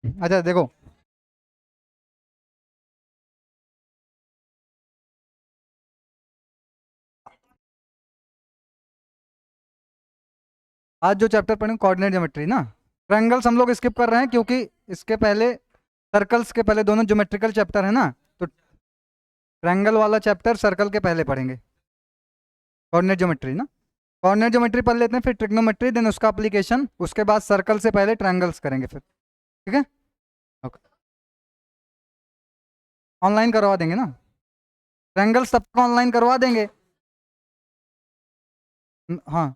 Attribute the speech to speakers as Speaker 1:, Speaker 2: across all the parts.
Speaker 1: अच्छा देखो, आज जो चैप्टर पढ़ेंगे कोऑर्डिनेट ज्योमेट्री ना, ट्रायंगल्स हम लोग स्किप कर रहे हैं क्योंकि इसके पहले, सर्कल्स के पहले दोनों ज्योमेट्रिकल चैप्टर है ना, तो ट्रायंगल वाला चैप्टर सर्कल के पहले पढ़ेंगे, कोऑर्डिनेट ज्योमेट्री ना। कोऑर्डिनेट ज्योमेट्री पढ़ लेते हैं, फिर ट्रिग्नोमेट्री, देन उसका एप्लीकेशन, उसके बाद सर्कल से पहले ट्रायंगल्स करेंगे फिर, ठीक है। ओके, ऑनलाइन करवा देंगे ना, ट्रायंगल्स सबको ऑनलाइन करवा देंगे। हाँ,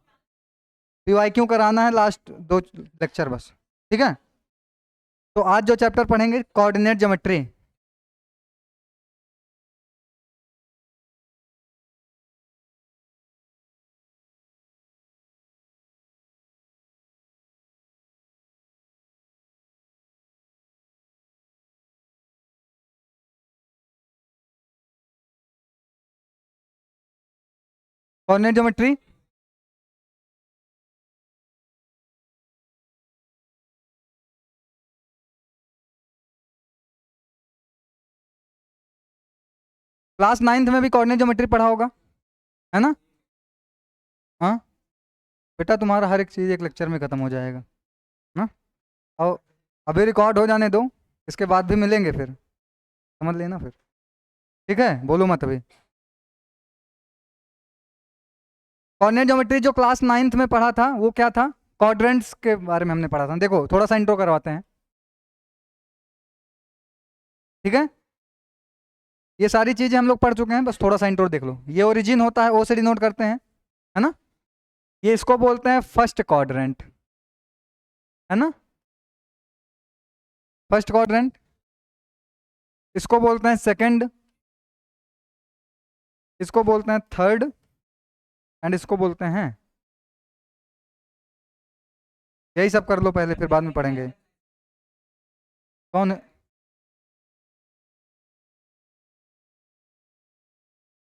Speaker 1: पीवाईक्यू कराना है लास्ट 2 लेक्चर बस, ठीक है। तो आज जो चैप्टर पढ़ेंगे coordinate geometry. Coordinate geometry class 9th में भी कोऑर्डिनेट ज्योमेट्री पढ़ा होगा, है ना। हाँ बेटा, तुम्हारा हर एक चीज़ एक लेक्चर में खत्म हो जाएगा ना। और अभी रिकॉर्ड हो जाने दो, इसके बाद भी मिलेंगे फिर, समझ लेना फिर, ठीक है, बोलो मत अभी। कोऑर्डिनेट ज्योमेट्री जो क्लास 9th में पढ़ा था वो क्या था, क्वाड्रेंट्स के बारे में हमने पढ़ा था। देखो थोड़ा सा इंट्रो करवाते हैं, ठीक है। ये सारी चीजें हम लोग पढ़ चुके हैं, बस थोड़ा सा इंट्रो देख लो। ये ओरिजिन होता है, ओ से डिनोट करते हैं, है ना। ये इसको बोलते हैं फर्स्ट क्वाड्रेंट, है ना, फर्स्ट क्वाड्रेंट। इसको बोलते हैं सेकंड, इसको बोलते हैं थर्ड, एंड इसको बोलते हैं, यही सब कर लो पहले, फिर बाद में पढ़ेंगे। कौन है?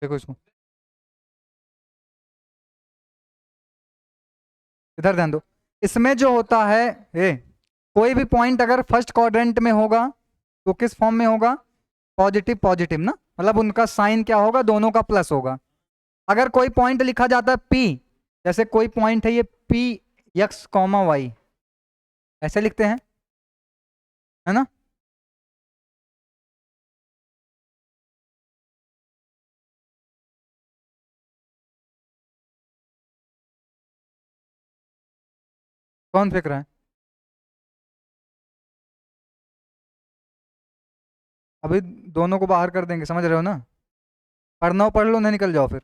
Speaker 1: देखो इसको, इधर ध्यान दो। इसमें जो होता है, ए, कोई भी पॉइंट अगर फर्स्ट क्वाड्रेंट में होगा तो किस फॉर्म में होगा, पॉजिटिव पॉजिटिव ना, मतलब उनका साइन क्या होगा, दोनों का प्लस होगा। अगर कोई पॉइंट लिखा जाता है पी, जैसे कोई पॉइंट है ये पी एक्स कॉमा वाई, ऐसे लिखते हैं, है ना। कौन फेंक रहा है? अभी दोनों को बाहर कर देंगे, समझ रहे हो ना। पढ़ना हो पढ़ लो, नहीं निकल जाओ फिर।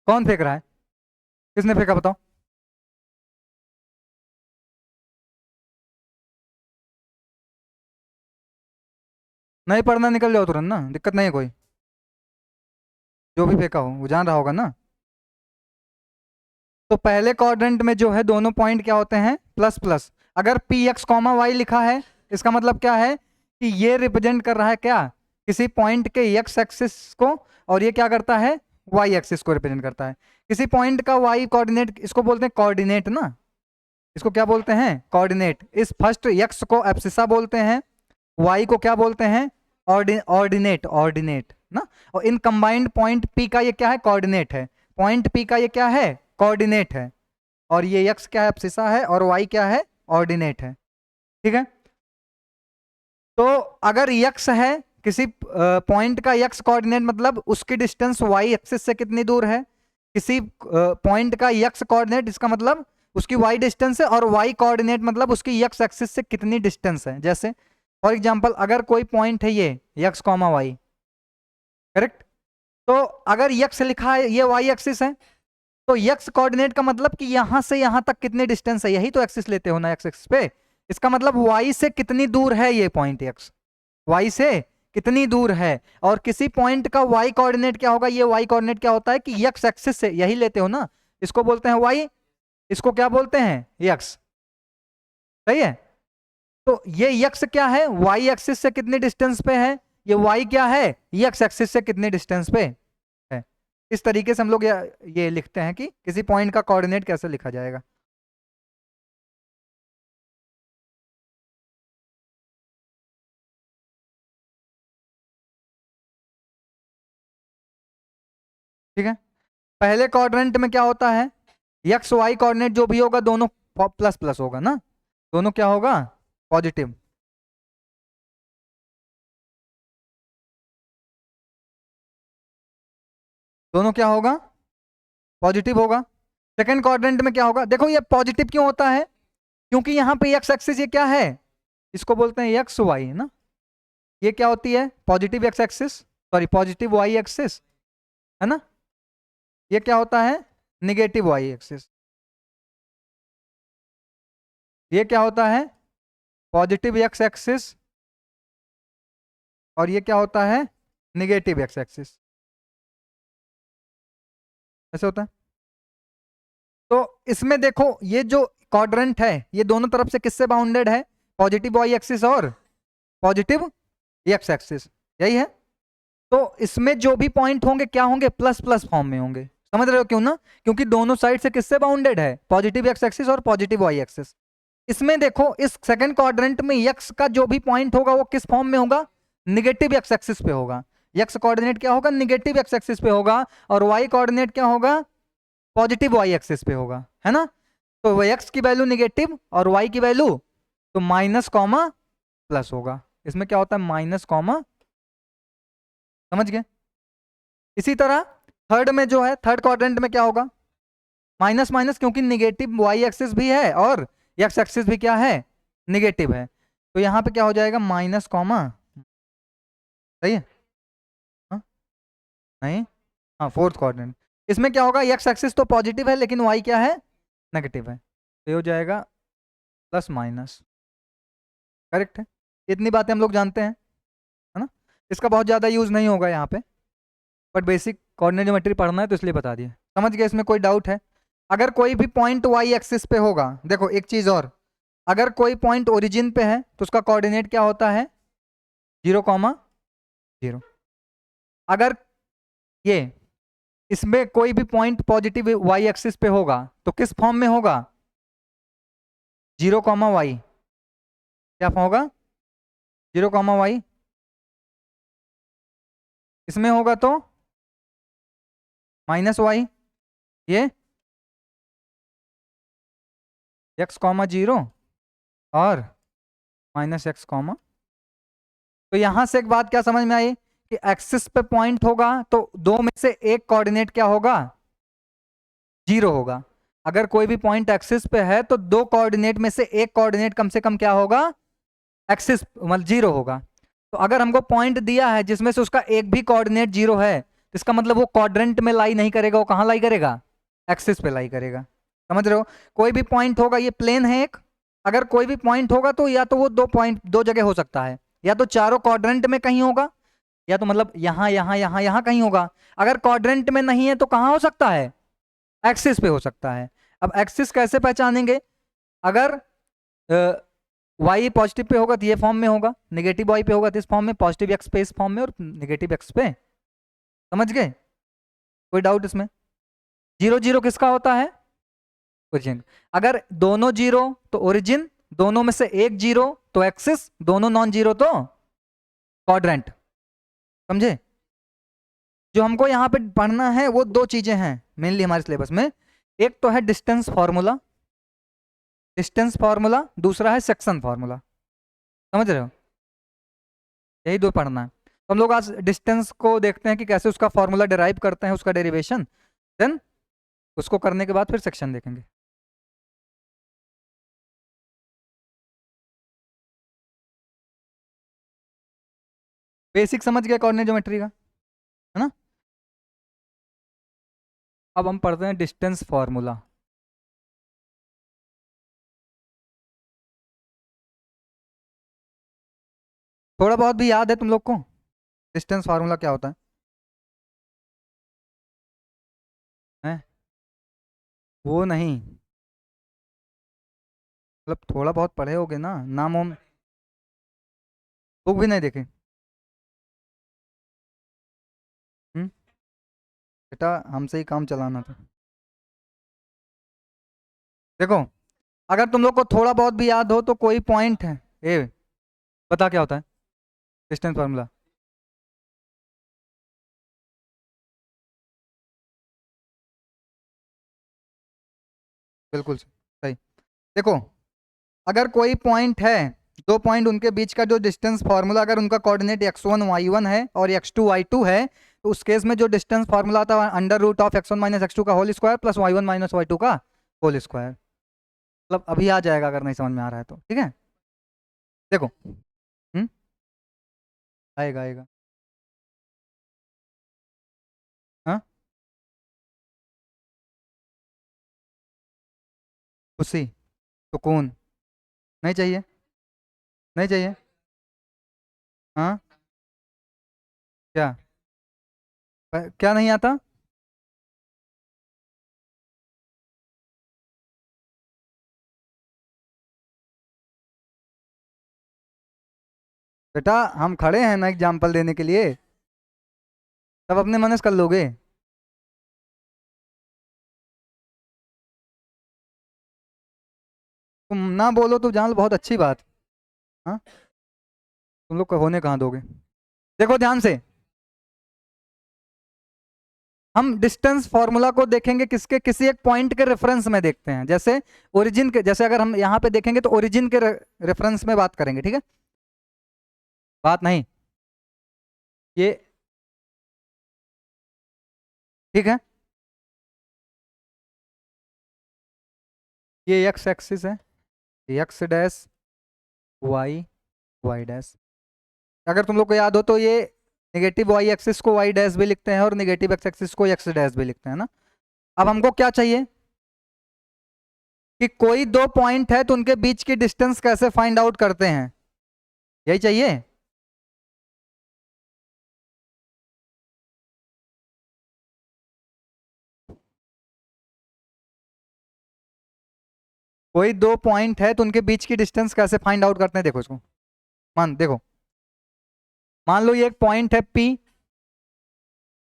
Speaker 1: कौन फेंक रहा है? किसने फेंका बताओ। नहीं पढ़ना, निकल जाओ तुरंत ना, दिक्कत नहीं है कोई। जो भी फेंका हो वो जान रहा होगा ना। तो पहले क्वाड्रेंट में जो है दोनों पॉइंट क्या होते हैं, प्लस प्लस। अगर पी एक्स कॉमा वाई लिखा है, इसका मतलब क्या है कि ये रिप्रेजेंट कर रहा है क्या, किसी पॉइंट के एक्स एक्सिस को, और ये क्या करता है, वाई एक्सिस को रिप्रेजेंट करता है। किसी पॉइंट का वाई कोऑर्डिनेट, इसको बोलते हैं कोऑर्डिनेट ना, इसको क्या बोलते हैं, कोऑर्डिनेट। इस फर्स्ट एक्स को एब्सिसा बोलते हैं, वाई को क्या बोलते हैं, ऑर्डिनेट, ऑर्डिनेट ना। और इन कंबाइंड पॉइंट पी का ये क्या है, कोऑर्डिनेट है। पॉइंट पी का ये क्या है, कोऑर्डिनेट है। और ये एक्स क्या है, एब्सिसा है, और वाई क्या है, ऑर्डिनेट है, ठीक है। तो अगर यक्स है, किसी पॉइंट का यक्स कोऑर्डिनेट मतलब उसकी डिस्टेंस वाई एक्सिस से कितनी दूर है। किसी पॉइंट का यक्स कोऑर्डिनेट, इसका मतलब उसकी वाई डिस्टेंस है, और वाई कोऑर्डिनेट मतलब उसकी यक्स एक्सिस से कितनी डिस्टेंस है। जैसे फॉर एग्जांपल अगर कोई पॉइंट है ये यक्स कॉमा वाई, करेक्ट। तो अगर यक्स लिखा है, ये वाई एक्सिस है, तो यक्स कोऑर्डिनेट का मतलब कि यहां से यहां तक कितनी डिस्टेंस है, यही तो एक्सिस लेते हो ना एक्स एक्सिस पे। इसका मतलब वाई से कितनी दूर है ये पॉइंट एक्स, वाई से कितनी दूर है। और किसी पॉइंट का वाई कोऑर्डिनेट क्या होगा, ये वाई कोऑर्डिनेट क्या होता है कि यक्स एक्सिस से, यही लेते हो ना, इसको बोलते हैं वाई, इसको क्या बोलते हैं, यक्स, सही है। तो ये यक्स क्या है, वाई एक्सिस से कितनी डिस्टेंस पे है, ये वाई क्या है, यक्स एक्सिस से कितनी डिस्टेंस पे है। इस तरीके से हम लोग ये लिखते हैं कि किसी पॉइंट का कोऑर्डिनेट कैसे लिखा जाएगा। ठीक है, पहले क्वाड्रेंट में क्या होता है, एक्स वाई कोऑर्डिनेट जो भी होगा दोनों प्लस प्लस होगा ना, दोनों क्या होगा, पॉजिटिव। दोनों क्या होगा, पॉजिटिव होगा। सेकंड क्वाड्रेंट में क्या होगा, देखो ये पॉजिटिव क्यों होता है, क्योंकि यहाँ पे एक्स एक्सिस ये क्या है, इसको बोलते हैं एक्स वाई है ना, ये क्या होती है, positive X axis, sorry positive Y axis है ना, ये क्या होता है, निगेटिव वाई एक्सिस। ये क्या होता है, पॉजिटिव एक्स एक्सिस, और ये क्या होता है, निगेटिव एक्स एक्सिस। ऐसे होता है। तो इसमें देखो ये जो क्वाड्रेंट है ये दोनों तरफ से किससे बाउंडेड है, पॉजिटिव वाई एक्सिस और पॉजिटिव एक्स एक्सिस, यही है। तो इसमें जो भी पॉइंट होंगे क्या होंगे, प्लस प्लस फॉर्म में होंगे, समझ रहे हो क्यों ना, क्योंकि दोनों साइड से किससे बाउंडेड है, पॉजिटिव एक्स एक्सिस और पॉजिटिव वाई एक्सिस। इसमें देखो इस सेकंड क्वाड्रेंट में एक्स का जो भी पॉइंट होगा वो किस फॉर्म में होगा, निगेटिव एक्स एक्सिस पे होगा। एक्स कोऑर्डिनेट क्या होगा, निगेटिव एक्स एक्सिस पे होगा, और वाई कोऑर्डिनेट क्या होगा, पॉजिटिव वाई एक्सिस पे होगा, है ना। तो वो एक्स की वैल्यू निगेटिव और वाई की वैल्यू तो माइनस कॉमा प्लस होगा, इसमें क्या होता है, माइनस कॉमा, समझ गए। इसी तरह थर्ड में जो है, थर्ड क्वाड्रेंट में क्या होगा, माइनस माइनस, क्योंकि निगेटिव वाई एक्सिस भी है और एक्स एक्सिस भी क्या है, निगेटिव है, तो यहाँ पे क्या हो जाएगा, माइनस कॉमा, सही है, हाँ? नहीं, हाँ फोर्थ क्वाड्रेंट। इसमें क्या होगा, एक्स एक्सिस तो पॉजिटिव है लेकिन वाई क्या है, नेगेटिव है, तो ये हो जाएगा प्लस माइनस, करेक्ट है। इतनी बातें हम लोग जानते हैं, है ना, इसका बहुत ज़्यादा यूज़ नहीं होगा यहाँ पे, बट बेसिक कोऑर्डिनेट ज्योमेट्री पढ़ना है तो इसलिए बता दिए, समझ गए। इसमें कोई डाउट है, अगर कोई भी पॉइंट वाई एक्सिस पे होगा, देखो एक चीज़ और, अगर कोई पॉइंट ओरिजिन पे है तो उसका कोऑर्डिनेट क्या होता है, 0,0। अगर ये इसमें कोई भी पॉइंट पॉजिटिव वाई एक्सिस पे होगा तो किस फॉर्म में होगा, 0,y, क्या फॉर्म होगा, 0,y। इसमें होगा तो -y, ये x,0 और -x,। तो यहां से एक बात क्या समझ में आई कि एक्सिस पे पॉइंट होगा तो दो में से एक कोऑर्डिनेट क्या होगा, 0 होगा। अगर कोई भी पॉइंट एक्सिस पे है तो दो कोऑर्डिनेट में से एक कोऑर्डिनेट कम से कम क्या होगा, एक्सिस मतलब 0 होगा। तो अगर हमको पॉइंट दिया है जिसमें से उसका एक भी कोऑर्डिनेट 0 है तो इसका मतलब वो क्वाड्रेंट में लाई नहीं करेगा, वो कहां लाई करेगा, एक्सिस पे लाई करेगा, समझ रहे हो। कोई भी पॉइंट होगा, ये प्लेन है एक, अगर कोई भी पॉइंट होगा तो या तो वो दो पॉइंट दो जगह हो सकता है, या तो चारों क्वाड्रेंट में कहीं होगा, या तो मतलब यहाँ यहाँ यहाँ यहाँ कहीं होगा। अगर क्वाड्रेंट में नहीं है तो कहाँ हो सकता है, एक्सिस पे हो सकता है। अब एक्सिस कैसे पहचानेंगे, अगर वाई पॉजिटिव पे होगा तो ये फॉर्म में होगा, नेगेटिव वाई पे होगा तो इस फॉर्म में, पॉजिटिव एक्स पे इस फॉर्म में और नेगेटिव एक्स पे, समझ गए। कोई डाउट इसमें, 0,0 किसका होता है, ओरिजिन। अगर दोनों 0 तो ओरिजिन, दोनों में से एक 0 तो एक्सिस, दोनों नॉन 0 तो क्वाड्रेंट, समझे। जो हमको यहाँ पे पढ़ना है वो दो चीजें हैं मेनली हमारे सिलेबस में, एक तो है डिस्टेंस फार्मूला, डिस्टेंस फार्मूला, दूसरा है सेक्शन फार्मूला, समझ रहे हो, यही दो पढ़ना है। तो हम लोग आज डिस्टेंस को देखते हैं कि कैसे उसका फॉर्मूला डिराइव करते हैं, उसका डेरिवेशन, देन उसको करने के बाद फिर सेक्शन देखेंगे। बेसिक समझ गए कोऑर्डिनेट ज्योमेट्री का, है ना। अब हम पढ़ते हैं डिस्टेंस फार्मूला। थोड़ा बहुत भी याद है तुम लोग को, डिस्टेंस फार्मूला क्या होता है? वो नहीं, मतलब थोड़ा बहुत पढ़े होगे ना, नाम वाम, बुक भी नहीं देखे। बेटा हमसे ही काम चलाना था। देखो अगर तुम लोग को थोड़ा बहुत भी याद हो तो कोई पॉइंट है, ए बता क्या होता है डिस्टेंस फार्मूला। बिल्कुल सही। देखो, अगर कोई पॉइंट है, दो पॉइंट, उनके बीच का जो डिस्टेंस फार्मूला, अगर उनका कोऑर्डिनेट x1 y1 है और x2 y2 है, तो उस केस में जो डिस्टेंस फार्मूला आता है under root of x1 minus x2 का whole square plus y1 minus y2 का होल स्क्वायर। मतलब अभी आ जाएगा अगर नहीं समझ में आ रहा है तो, ठीक है। देखो, हम्म, आएगा आएगा। हाँ, खुशी, सुकून, नहीं चाहिए, नहीं चाहिए। हाँ, क्या, क्या नहीं आता? बेटा हम खड़े हैं ना एग्जाम्पल देने के लिए, तब अपने मन से कर लोगे। तुम ना बोलो तो जान लो, बहुत अच्छी बात। हाँ, तुम लोग को होने कहाँ दोगे। देखो ध्यान से, हम डिस्टेंस फॉर्मूला को देखेंगे किसके, किसी एक पॉइंट के रेफरेंस में देखते हैं। जैसे ओरिजिन के, जैसे अगर हम यहाँ पे देखेंगे तो ओरिजिन के रेफरेंस में बात करेंगे, ठीक है। बात नहीं, ये ठीक है, ये एक्स एक्सिस है, X dash, Y, Y dash. अगर तुम लोग को याद हो तो ये नेगेटिव वाई एक्सिस को वाई डैश भी लिखते हैं और नेगेटिव एक्स एक्सिस को एक्स डैश भी लिखते हैं ना। अब हमको क्या चाहिए कि कोई दो पॉइंट है तो उनके बीच की डिस्टेंस कैसे फाइंड आउट करते हैं, यही चाहिए। कोई दो पॉइंट है तो उनके बीच की डिस्टेंस कैसे फाइंड आउट करते हैं, देखो इसको। मान देखो, मान लो ये एक पॉइंट है P,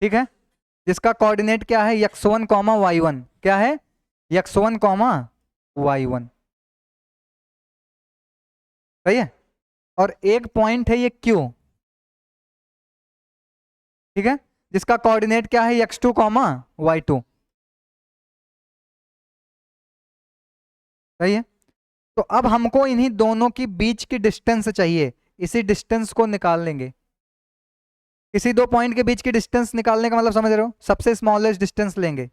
Speaker 1: ठीक है, जिसका कोऑर्डिनेट क्या है x1 कॉमा y1, क्या है x1 कॉमा y1, सही है। और एक पॉइंट है ये Q, ठीक है, जिसका कोऑर्डिनेट क्या है x2 कॉमा y2, सही है। तो अब हमको इन्हीं दोनों की बीच की डिस्टेंस चाहिए, इसी डिस्टेंस को निकाल लेंगे। किसी दो पॉइंट के बीच की डिस्टेंस निकालने का मतलब समझ रहे हो, सबसे स्मॉलेस्ट डिस्टेंस लेंगे।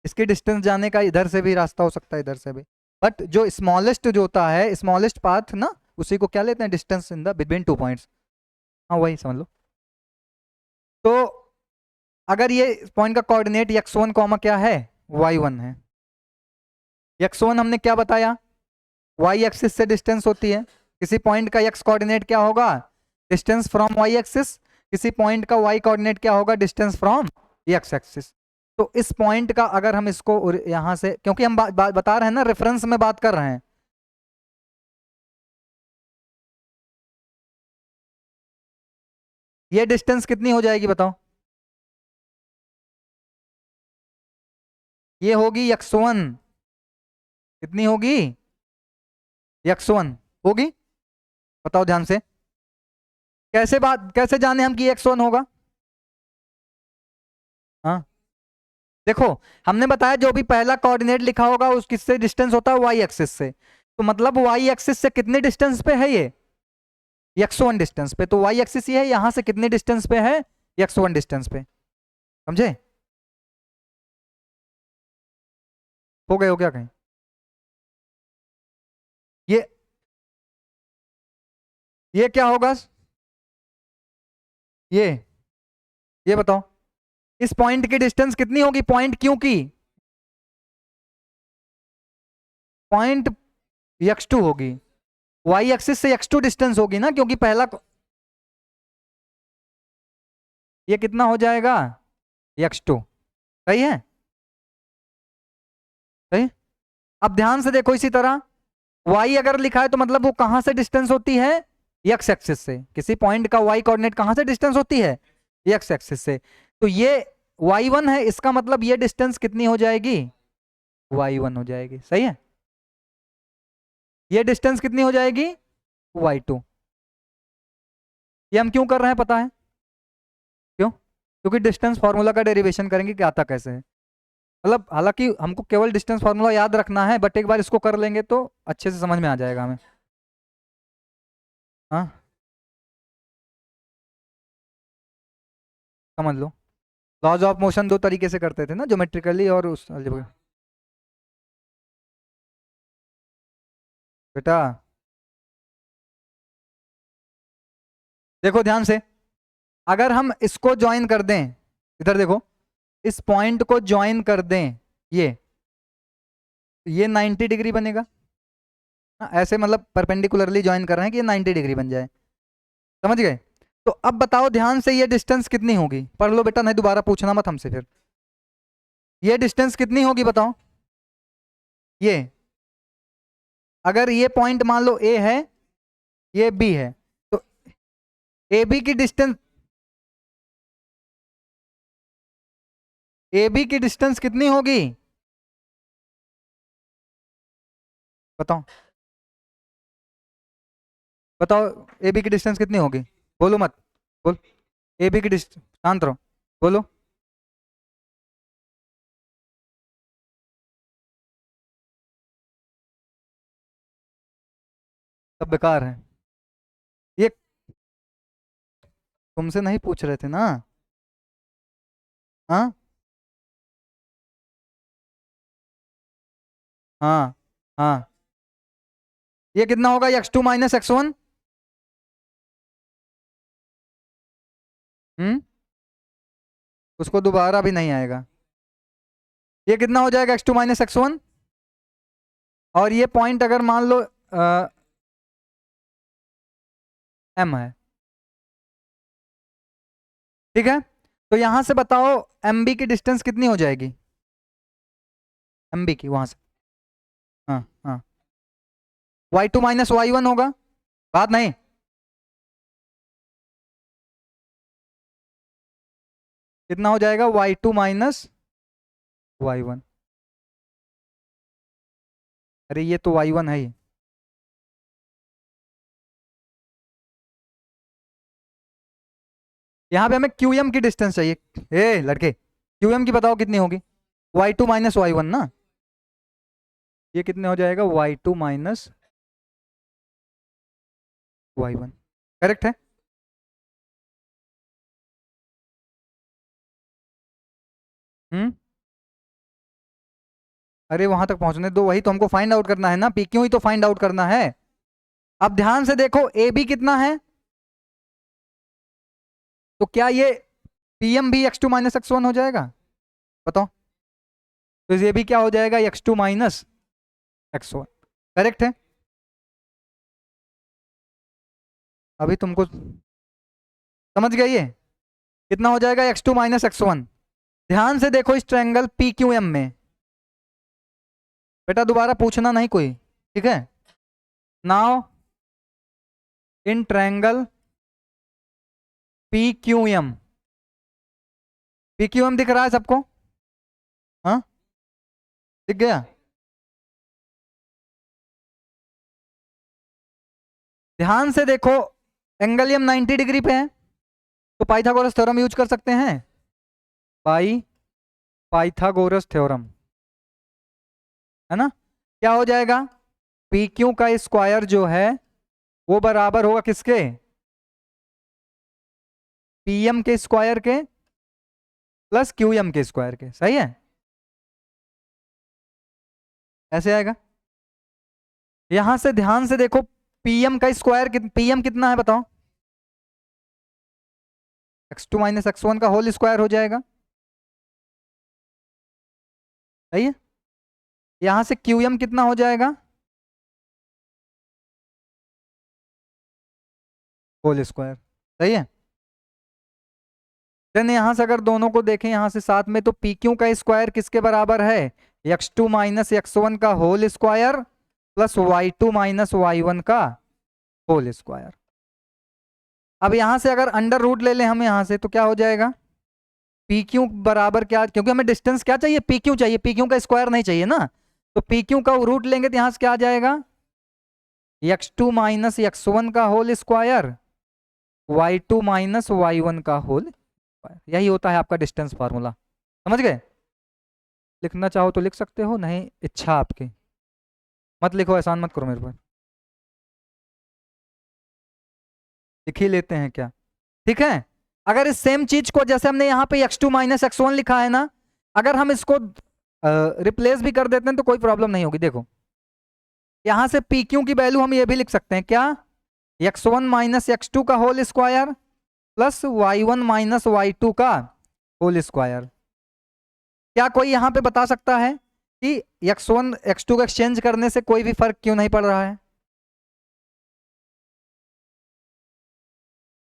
Speaker 1: इसकी डिस्टेंस जाने का इधर से भी रास्ता हो सकता है, इधर से भी, बट जो स्मॉलेस्ट जो होता है, स्मॉलेस्ट पाथ ना, उसी को क्या लेते हैं, distance in the between two points. हाँ वही समझ लो। तो अगर ये पॉइंट का कोऑर्डिनेट x1 कॉमा क्या है y1 है, x1 हमने क्या बताया, y एक्सिस से डिस्टेंस होती है। किसी पॉइंट का x कोऑर्डिनेट क्या होगा, डिस्टेंस फ्रॉम y एक्सिस। किसी पॉइंट का y कोऑर्डिनेट क्या होगा, डिस्टेंस फ्रॉम x एक्सिस। तो इस पॉइंट का अगर हम इसको यहां से, क्योंकि हम बता रहे हैं ना, रेफरेंस में बात कर रहे हैं, ये डिस्टेंस कितनी हो जाएगी बताओ। ये होगी x1, कितनी होगी, x1 होगी। बताओ ध्यान से, कैसे बात, कैसे जाने हम कि x1 होगा। हाँ, देखो, हमने बताया जो भी पहला कोऑर्डिनेट लिखा होगा उस किससे डिस्टेंस होता है, वाई एक्सिस से। तो मतलब वाई एक्सिस से कितने डिस्टेंस पे है ये, x1 डिस्टेंस पे। तो वाई एक्सिस ये है, यहां से कितने डिस्टेंस पे है, x1 डिस्टेंस पे, समझे। हो गए हो क्या कहीं, ये ये क्या होगा, ये ये बताओ, इस पॉइंट की डिस्टेंस कितनी होगी, पॉइंट क्यों की, पॉइंट x2 होगी। वाई एक्सिस से x2 डिस्टेंस होगी ना, क्योंकि पहला ये कितना हो जाएगा, x2, सही है, सही। अब ध्यान से देखो, इसी तरह y अगर लिखा है तो मतलब वो कहां से डिस्टेंस होती है, x एक्सिस से। किसी पॉइंट का y कोऑर्डिनेट कहां से डिस्टेंस होती है, x एक्सिस से। तो ये y1 है, इसका मतलब ये डिस्टेंस कितनी हो जाएगी, y1 हो जाएगी, सही है। ये डिस्टेंस कितनी हो जाएगी, y2। ये हम क्यों कर रहे हैं पता है, क्यों, क्योंकि डिस्टेंस फॉर्मूला का डेरिवेशन करेंगे कि आता कैसे है। मतलब हालांकि हमको केवल डिस्टेंस फार्मूला याद रखना है, बट एक बार इसको कर लेंगे तो अच्छे से समझ में आ जाएगा हमें। हाँ, समझ लो। लॉज ऑफ मोशन दो तरीके से करते थे ना, ज्योमेट्रिकली और उस अलजेब्रा। बेटा देखो ध्यान से, अगर हम इसको ज्वाइन कर दें, इधर देखो, इस पॉइंट को ज्वाइन कर दें, ये 90 डिग्री बनेगा। हाँ, ऐसे मतलब परपेंडिकुलरली ज्वाइन कर रहे हैं कि ये 90 डिग्री बन जाए। समझ गए? तो अब बताओ ध्यान से, ये डिस्टेंस कितनी होगी? पढ़ लो बेटा, नहीं दोबारा पूछना मत हमसे फिर। ये डिस्टेंस कितनी होगी बताओ? ये, अगर ये पॉइंट मान लो ए है, ये बी है, तो ए बी की डिस्टेंस, ए बी की डिस्टेंस कितनी होगी बताओ? बताओ ए बी की डिस्टेंस कितनी होगी? बोलो मत, बोल। ए बी की डिस्टेंस, शांत रहो, बोलो। सब बेकार है ये, तुमसे नहीं पूछ रहे थे ना। हाँ हाँ हाँ, ये कितना होगा? x2 minus x1। हम्म, उसको दोबारा भी नहीं आएगा। ये कितना हो जाएगा? x2 minus x1। और ये पॉइंट अगर मान लो m है, ठीक है, तो यहां से बताओ एम बी की डिस्टेंस कितनी हो जाएगी? एम बी की वहां से, हाँ हाँ, y2 माइनस y1 होगा। बात नहीं, कितना हो जाएगा? y2 minus y1। अरे ये तो y1 है ही। यहाँ पे हमें QM की डिस्टेंस चाहिए। ए लड़के, QM की बताओ कितनी होगी? y2 माइनस y1 ना। ये कितने हो जाएगा? y2 minus y1। करेक्ट है? हम्म, अरे वहां तक पहुंचने दो, वही तो हमको फाइंड आउट करना है ना, पी क्यू ही तो फाइंड आउट करना है। अब ध्यान से देखो, ए बी कितना है, तो क्या ये पी एम भी x2 माइनस x1 हो जाएगा? बताओ। तो ये भी क्या हो जाएगा? x2 minus x1। करेक्ट है? अभी तुमको समझ गई है? कितना हो जाएगा? x2 minus x1। ध्यान से देखो, इस ट्रायंगल पी क्यू एम में, बेटा दोबारा पूछना नहीं कोई, ठीक है? Now in triangle P Q M, P Q M दिख रहा है सबको? हाँ, दिख गया? ध्यान से देखो, एंगल एम 90 डिग्री पे है, तो पाइथागोरस थ्योरम यूज कर सकते हैं। पाई पाइथागोरस थ्योरम, है ना? क्या हो जाएगा? पी क्यू का स्क्वायर जो है वो बराबर होगा किसके? पी एम के स्क्वायर के प्लस क्यू एम के स्क्वायर के। सही है? ऐसे आएगा। यहां से ध्यान से देखो, पीएम का स्क्वायर पीएम कितना है बताओ? x2 माइनस x1 का होल स्क्वायर हो जाएगा। सही है? यहां से QM कितना हो जाएगा? Whole square. सही है? देन यहां से अगर दोनों को देखें यहां से साथ में, तो PQ का स्क्वायर किसके बराबर है? x2 माइनस x1 का whole square plus y2 minus y1 का होल स्क्वायर। अब यहां से अगर अंडर रूट ले लें हम यहां से, तो क्या हो जाएगा? पी क्यू बराबर क्या, क्योंकि हमें डिस्टेंस क्या चाहिए? पी क्यू चाहिए, पी क्यू का स्क्वायर नहीं चाहिए ना। तो पी क्यू का रूट लेंगे तो यहां से क्या आ जाएगा? x2 माइनस x1 का whole square, y2 minus y1 का होल स्क्वायर। यही होता है आपका डिस्टेंस फार्मूला। समझ गए? लिखना चाहो तो लिख सकते हो, नहीं इच्छा आपकी, मत लिखो, एहसान मत करो मेरे पर। लिख ही लेते हैं क्या, ठीक है। अगर इस सेम चीज को जैसे हमने यहाँ पे x2 माइनस x1 लिखा है ना, अगर हम इसको रिप्लेस भी कर देते हैं तो कोई प्रॉब्लम नहीं होगी। देखो यहां से पी क्यू की वैल्यू हम ये भी लिख सकते हैं क्या, x1 माइनस x2 का whole square plus y1 minus y2 का होल स्क्वायर। क्या कोई यहाँ पे बता सकता है कि x1 x2 को एक्सचेंज करने से कोई भी फर्क क्यों नहीं पड़ रहा है?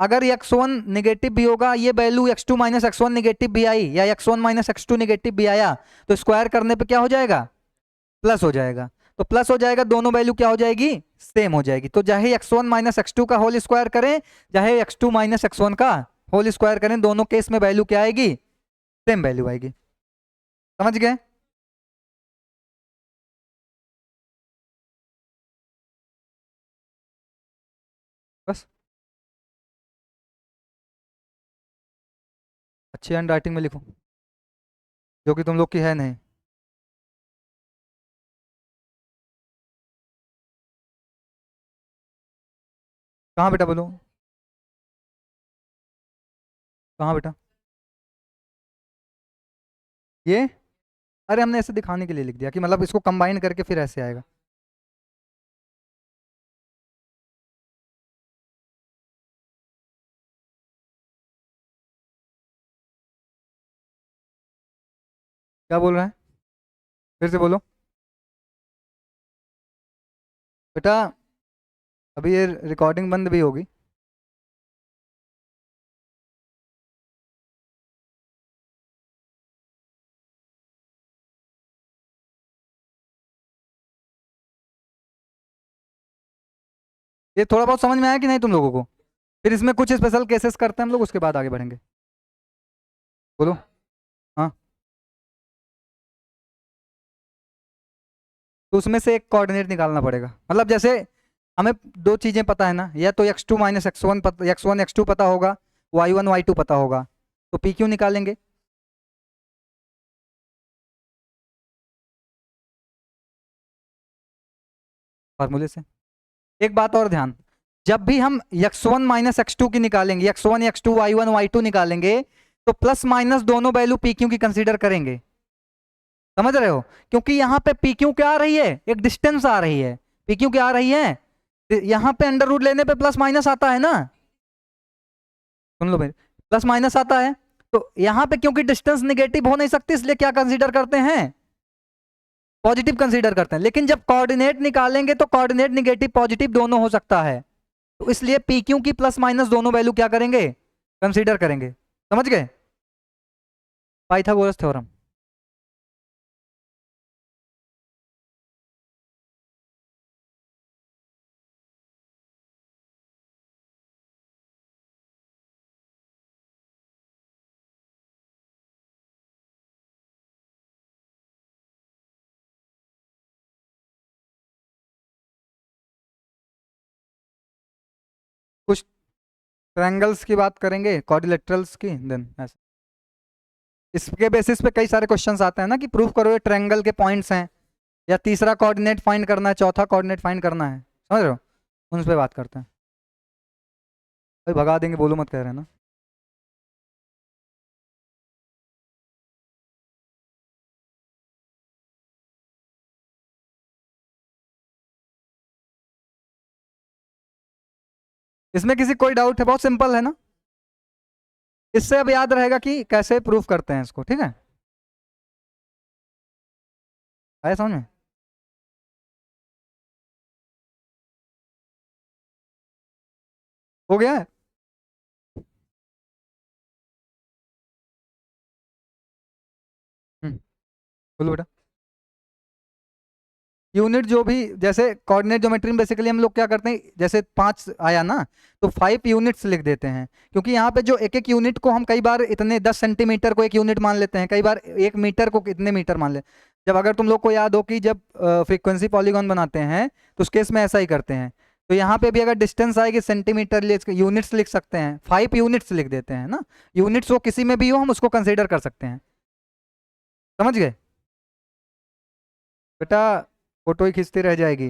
Speaker 1: अगर x1 निगेटिव भी होगा, ये value x2 minus x1 negative भी आई या x1 माइनस x2 निगेटिव भी आया, तो स्क्वायर करने पे क्या हो जाएगा, प्लस हो जाएगा। तो प्लस हो जाएगा, दोनों वैल्यू क्या हो जाएगी, सेम हो जाएगी। तो चाहे x1 माइनस x2 का होल स्क्वायर करें, चाहे x2 माइनस x1 का होल स्क्वायर करें, दोनों केस में वैल्यू क्या आएगी, सेम वैल्यू आएगी। समझ गए? बस अच्छी हैंड राइटिंग में लिखो, जो कि तुम लोग की है नहीं। कहाँ बेटा बोलो, कहाँ बेटा ये, अरे हमने ऐसे दिखाने के लिए लिख दिया कि मतलब इसको कंबाइन करके फिर ऐसे आएगा। क्या बोल रहे हैं, फिर से बोलो बेटा। अभी ये रिकॉर्डिंग बंद भी होगी। ये थोड़ा बहुत समझ में आया कि नहीं तुम लोगों को? फिर इसमें कुछ स्पेशल केसेस करते हैं हम लोग, उसके बाद आगे बढ़ेंगे। बोलो। हाँ, तो उसमें से एक कोऑर्डिनेट निकालना पड़ेगा। मतलब जैसे हमें दो चीजें पता है ना, या तो x2 minus x1 x1 x2 पता होगा, y1 y2 पता होगा, तो पी क्यू निकालेंगे। फार्मूले से। एक बात और ध्यान, जब भी हम x1 माइनस x2 की निकालेंगे, x1 x2 y1 y2 निकालेंगे, तो प्लस माइनस दोनों वैल्यू पी क्यू की कंसीडर करेंगे। समझ रहे हो? क्योंकि यहाँ पे पी क्यू क्या आ रही है, एक डिस्टेंस आ रही है। पी क्यू क्या आ रही है, यहाँ पे अंडर रूट लेने पे प्लस माइनस आता है ना, सुन लो मेरे, प्लस माइनस आता है। तो यहाँ पे क्योंकि डिस्टेंस निगेटिव हो नहीं सकती, इसलिए क्या कंसीडर करते हैं, पॉजिटिव कंसीडर करते हैं। लेकिन जब कोऑर्डिनेट निकालेंगे तो कोऑर्डिनेट निगेटिव पॉजिटिव दोनों हो सकता है, तो इसलिए पी क्यू की प्लस माइनस दोनों वैल्यू क्या करेंगे, कंसीडर करेंगे। समझ गए? Pythagoras theorem. कुछ ट्रायंगल्स की बात करेंगे, क्वाड्रिलेटरल्स की, देन ऐसे इसके बेसिस पे कई सारे क्वेश्चंस आते हैं ना कि प्रूफ करो ये ट्रायंगल के पॉइंट्स हैं, या तीसरा कोऑर्डिनेट फाइंड करना है, चौथा कोऑर्डिनेट फाइंड करना है। समझ रहे हो? उन पे बात करते हैं। भाई भगा देंगे, बोलो मत कह रहे हैं ना। इसमें किसी कोई डाउट है? बहुत सिंपल है ना। इससे अब याद रहेगा कि कैसे प्रूफ करते हैं इसको, ठीक है? आया समझ में? हो गया है? बोलो बेटा। यूनिट जो भी, जैसे कोऑर्डिनेट ज्योमेट्री में बेसिकली हम लोग क्या करते हैं, जैसे 5 आया ना, तो 5 यूनिट्स लिख देते हैं। क्योंकि यहाँ पे जो एक एक यूनिट को हम कई बार इतने 10 सेंटीमीटर को एक यूनिट मान लेते हैं, कई बार 1 मीटर को कितने मीटर मान ले। जब अगर तुम लोग को याद हो कि जब फ्रीक्वेंसी पॉलीगॉन बनाते हैं तो उस केस में ऐसा ही करते हैं। तो यहाँ पे भी अगर डिस्टेंस आएगी सेंटीमीटर, यूनिट्स लिख सकते हैं, 5 यूनिट्स लिख देते हैं ना। यूनिट्स वो किसी में भी हो, हम उसको कंसिडर कर सकते हैं। समझ गए? बेटा फोटो ही खींचती रह जाएगी।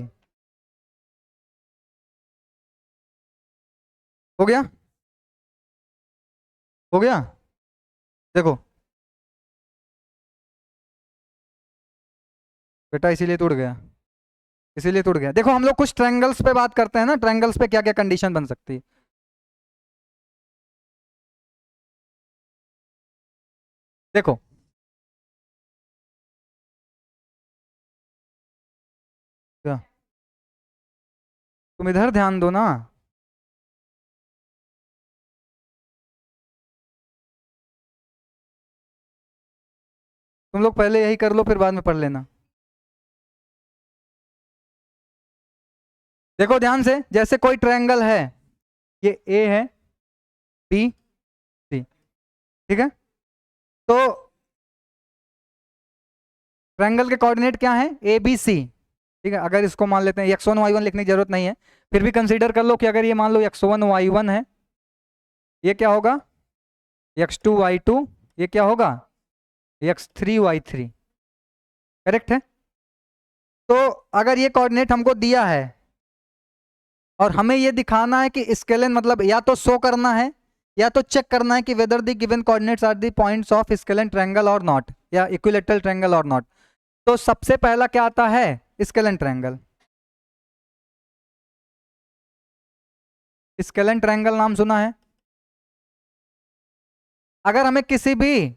Speaker 1: हो गया, हो गया। देखो बेटा इसीलिए टूट गया, इसीलिए टूट गया। देखो हम लोग कुछ ट्रायंगल्स पे बात करते हैं ना, ट्रायंगल्स पे क्या क्या कंडीशन बन सकती है। देखो क्या, तुम इधर ध्यान दो ना। तुम लोग पहले यही कर लो, फिर बाद में पढ़ लेना। देखो ध्यान से, जैसे कोई ट्रायंगल है, ये ए है, बी, सी, ठीक है। तो ट्रायंगल के कोऑर्डिनेट क्या है, ए बी सी, ठीक है। अगर इसको मान लेते हैं x1 y1 लिखने की जरूरत नहीं है, फिर भी कंसीडर कर लो कि अगर ये मान लो x1 y1 है, ये क्या होगा x2 y2, ये क्या होगा x3 y3, करेक्ट है। तो अगर ये कोऑर्डिनेट हमको दिया है और हमें ये दिखाना है कि स्केलन मतलब या तो शो करना है या तो चेक करना है कि whether the given coordinates are the points of scalene triangle or not, या इक्विलैटरल ट्रायंगल और नॉट। तो सबसे पहला क्या आता है, स्केलन ट्रायंगल। स्केलन ट्रायंगल नाम सुना है। अगर हमें किसी भी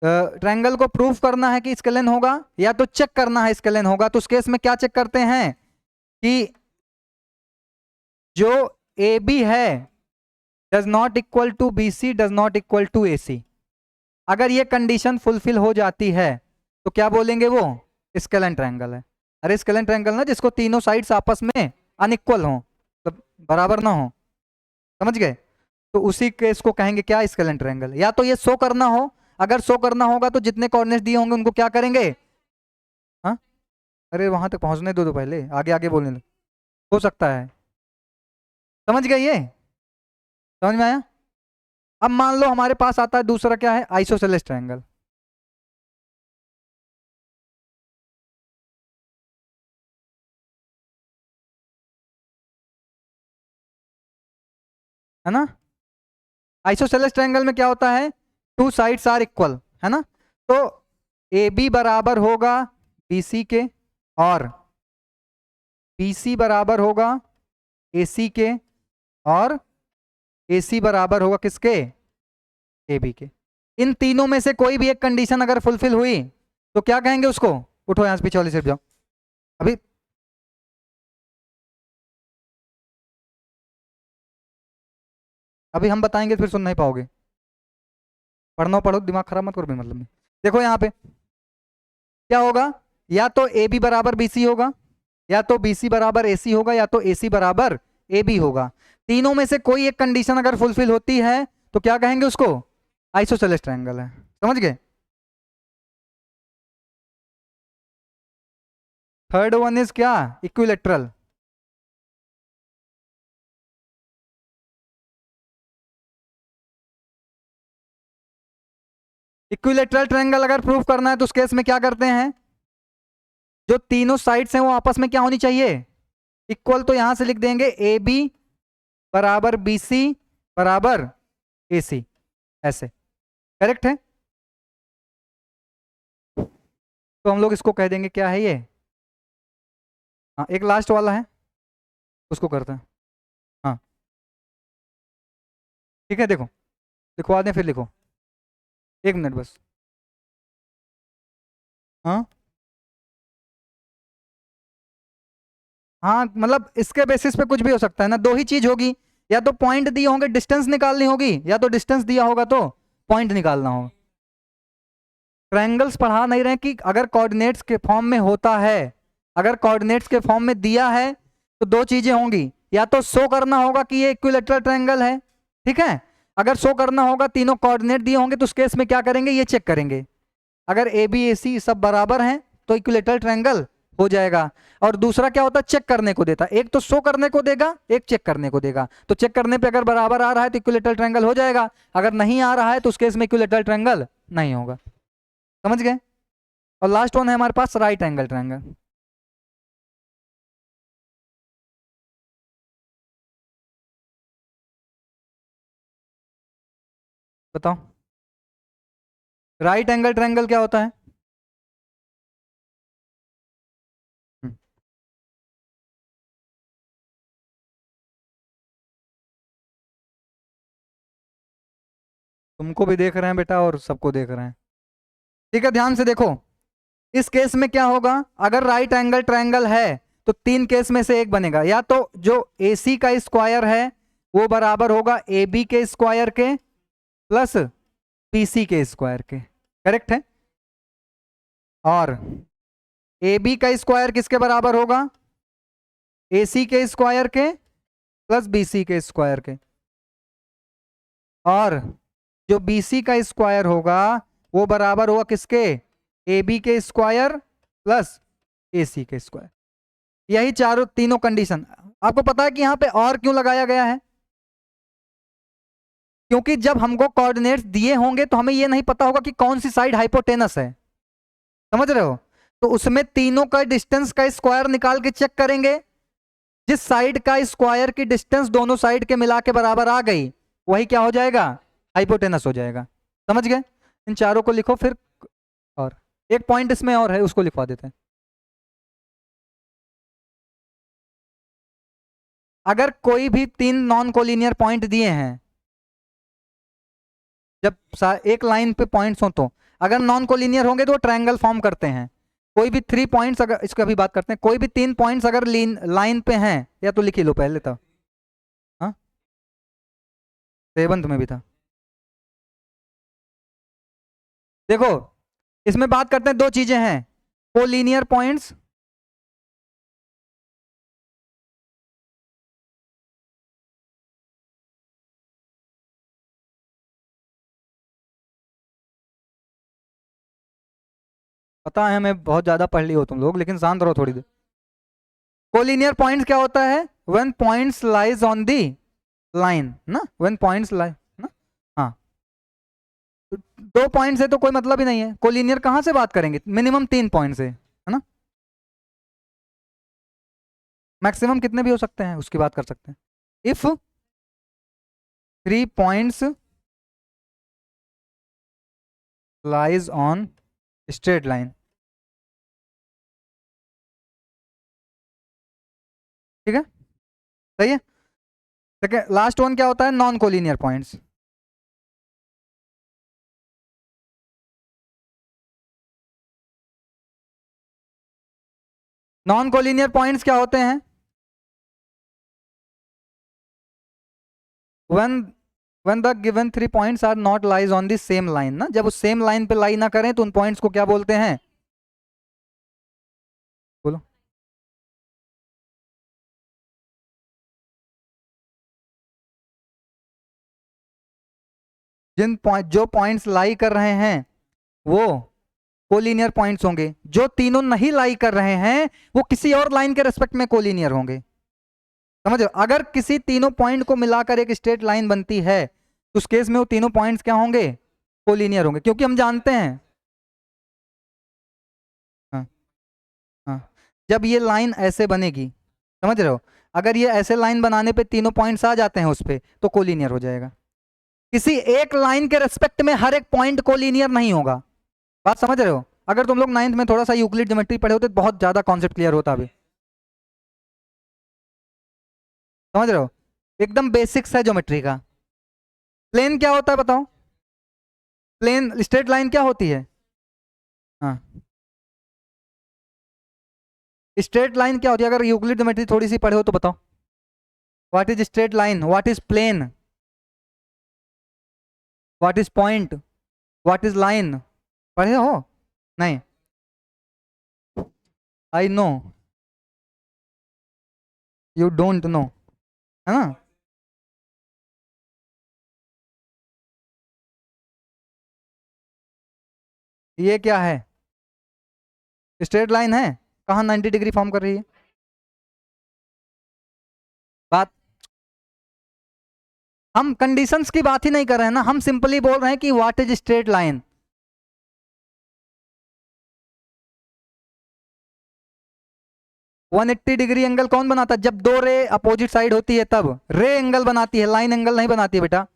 Speaker 1: ट्रायंगल को प्रूफ करना है कि स्केलन होगा या तो चेक करना है स्केलन होगा, तो उस केस में क्या चेक करते हैं कि जो ए बी है does not equal to B C does not equal to A C. अगर ये कंडीशन फुलफिल हो जाती है तो क्या बोलेंगे, वो स्केलन ट्रायंगल है। अरे स्केलन ट्रायंगल ना जिसको तीनों साइड्स आपस में अनइक्वल हो, मतलब बराबर ना हो, समझ गए। तो उसी केस को कहेंगे क्या, स्केलन ट्रायंगल। या तो ये शो करना हो, अगर शो करना होगा तो जितने कोऑर्डिनेट्स दिए होंगे उनको क्या करेंगे, हाँ। अरे वहां तक पहुंचने दो, पहले आगे आगे बोलने दो। हो सकता है, समझ गए ये, समझ में आया। अब मान लो हमारे पास आता है दूसरा, क्या है, आइसोसेलेस ट्रायंगल। है ना। आइसोसेलेस ट्रायंगल में क्या होता है, टू साइड्स आर इक्वल, है ना। तो ए बी बराबर होगा बी सी के, और बी सी बराबर होगा ए सी के, और ए सी बराबर होगा किसके, ए बी के। इन तीनों में से कोई भी एक कंडीशन अगर फुलफिल हुई तो क्या कहेंगे उसको, उठो यहां से पीछे वाली सिर्फ जाओ अभी। अभी हम बताएंगे फिर सुन नहीं पाओगे, पढ़ना पढ़ो, दिमाग खराब मत करो बिन मतलब में। देखो यहाँ पे क्या होगा, या तो ए बी बराबर बी सी होगा, या तो बी सी बराबर ए सी होगा, या तो ए सी बराबर ए बी होगा। तीनों में से कोई एक कंडीशन अगर फुलफिल होती है तो क्या कहेंगे उसको, आइसोसेलेस ट्रायंगल है। समझ गए। थर्ड वन इज क्या, इक्विलेटरल। इक्विलेटरल ट्रायंगल अगर प्रूव करना है तो उस केस में क्या करते हैं, जो तीनों साइड्स हैं वो आपस में क्या होनी चाहिए, इक्वल। तो यहां से लिख देंगे ए बी बराबर बी सी बराबर ए सी, ऐसे, करेक्ट है। तो हम लोग इसको कह देंगे क्या है ये, हाँ एक लास्ट वाला है उसको करते हैं। हाँ ठीक है, देखो लिखवा दें फिर लिखो, एक मिनट बस। हाँ हाँ, मतलब इसके बेसिस पे कुछ भी हो सकता है ना, दो ही चीज होगी, या तो पॉइंट दिए होंगे डिस्टेंस निकालनी होगी, या तो डिस्टेंस दिया होगा तो पॉइंट निकालना होगा। ट्रायंगल्स पढ़ा नहीं रहे कि अगर कोऑर्डिनेट्स के फॉर्म में होता है, अगर कोऑर्डिनेट्स के फॉर्म में दिया है तो दो चीजें होंगी, या तो शो करना होगा कि ये इक्विलेटरल ट्रायंगल है, ठीक है। अगर शो करना होगा तीनों कोऑर्डिनेट दिए होंगे तो उस केस में क्या करेंगे, ये चेक करेंगे। अगर ए बी ए सी सब बराबर हैं तो इक्विलेटरल ट्रायंगल हो जाएगा। और दूसरा क्या होता है, चेक करने को देता, एक तो शो करने को देगा, एक चेक करने को देगा। तो चेक करने पे अगर बराबर आ रहा है तो इक्विलेटरल ट्रायंगल हो जाएगा, अगर नहीं आ रहा है तो उस केस में इक्विलेटरल ट्रायंगल नहीं होगा। समझ गए। और लास्ट वन है हमारे पास राइट एंगल ट्रायंगल। बताओ राइट एंगल ट्रायंगल क्या होता है? हम्म, तुमको भी देख रहे हैं बेटा और सबको देख रहे हैं। ठीक है, ध्यान से देखो। इस केस में क्या होगा, अगर राइट एंगल ट्रायंगल है तो तीन केस में से एक बनेगा, या तो जो AC का स्क्वायर है वो बराबर होगा AB के स्क्वायर के प्लस BC के स्क्वायर के, करेक्ट है। और AB का स्क्वायर किसके बराबर होगा, AC के स्क्वायर के प्लस BC के स्क्वायर के। और जो BC का स्क्वायर होगा वो बराबर होगा किसके, AB के स्क्वायर प्लस AC के स्क्वायर। यही चारों तीनों कंडीशन। आपको पता है कि यहां पे और क्यों लगाया गया है? क्योंकि जब हमको कोऑर्डिनेट्स दिए होंगे तो हमें ये नहीं पता होगा कि कौन सी साइड हाइपोटेनस है, समझ रहे हो। तो उसमें तीनों का डिस्टेंस का स्क्वायर निकाल के चेक करेंगे, जिस साइड का स्क्वायर की डिस्टेंस दोनों साइड के मिला के बराबर आ गई वही क्या हो जाएगा, हाइपोटेनस हो जाएगा। समझ गए? इन चारों को लिखो फिर। और एक पॉइंट इसमें और है, उसको लिखवा देते हैं। अगर कोई भी तीन नॉन कोलिनियर पॉइंट दिए हैं, जब एक लाइन पे पॉइंट्स हो तो अगर नॉन कोलिनियर होंगे तो वो ट्रायंगल फॉर्म करते हैं। कोई भी 3 पॉइंट्स, अगर इसकी अभी बात करते हैं, कोई भी 3 पॉइंट्स अगर लाइन पे हैं, या तो लिख ही लो पहले तो। हाँ, 7th में भी था। देखो इसमें बात करते हैं, दो चीजें हैं, कोलिनियर पॉइंट्स पता है हमें, बहुत ज्यादा पढ़ ली हो तुम लोग, लेकिन शांत रहो थोड़ी देर। कोलिनियर पॉइंट्स क्या होता है, when points lies on the line ना, व्हेन पॉइंट्स लाई ना। हाँ, दो पॉइंट से तो कोई मतलब ही नहीं है, कोलिनियर कहां से बात करेंगे, मिनिमम 3 पॉइंट से, है ना। मैक्सिमम कितने भी हो सकते हैं उसकी बात कर सकते हैं। If 3 points lies on straight line, ठीक है, सही है। सेकेंड लास्ट वन क्या होता है, non collinear points. Non collinear points क्या होते हैं, when when the given 3 points are not lies on the same line ना, जब उस सेम लाइन पे लाई ना करें तो उन पॉइंट्स को क्या बोलते हैं, बोलो। जिन पॉइंट जो पॉइंट्स लाई कर रहे हैं वो कोलिनियर पॉइंट्स होंगे, जो तीनों नहीं लाई कर रहे हैं वो किसी और लाइन के रेस्पेक्ट में कोलिनियर होंगे। समझ रहे हो, अगर किसी तीनों पॉइंट को मिलाकर एक स्ट्रेट लाइन बनती है तो उस केस में वो तीनों पॉइंट्स क्या होंगे, कोलिनियर होंगे, क्योंकि हम जानते हैं। हाँ, हाँ, जब ये लाइन ऐसे बनेगी, समझ रहे हो, अगर ये ऐसे लाइन बनाने पे तीनों पॉइंट्स आ जाते हैं उस पे तो कोलिनियर हो जाएगा। किसी एक लाइन के रेस्पेक्ट में हर एक पॉइंट कोलिनियर नहीं होगा। बात समझ रहे हो, अगर तुम लोग 9th में थोड़ा सा यूक्लिड ज्योमेट्री पढ़े होते तो बहुत ज्यादा कॉन्सेप्ट क्लियर होता अभी। समझ रहे हो, एकदम बेसिक्स है ज्योमेट्री का। प्लेन क्या होता है बताओ, प्लेन स्ट्रेट लाइन क्या होती है। हाँ, स्ट्रेट लाइन क्या होती है, अगर यूक्लिड ज्योमेट्री थोड़ी सी पढ़े हो तो बताओ। What is straight line, what is plane, what is point, what is line, पढ़े हो? नहीं, I know you don't know, है ना। ये क्या है, स्ट्रेट लाइन है, कहाँ 90 डिग्री फॉर्म कर रही है। बात, हम कंडीशंस की बात ही नहीं कर रहे हैं ना, हम सिंपली बोल रहे हैं कि what is straight line. 180 degree angle कौन बनाता है? जब दो रे अपोजिट साइड होती है तब रे एंगल बनाती है, लाइन एंगल नहीं बनाती है बेटा।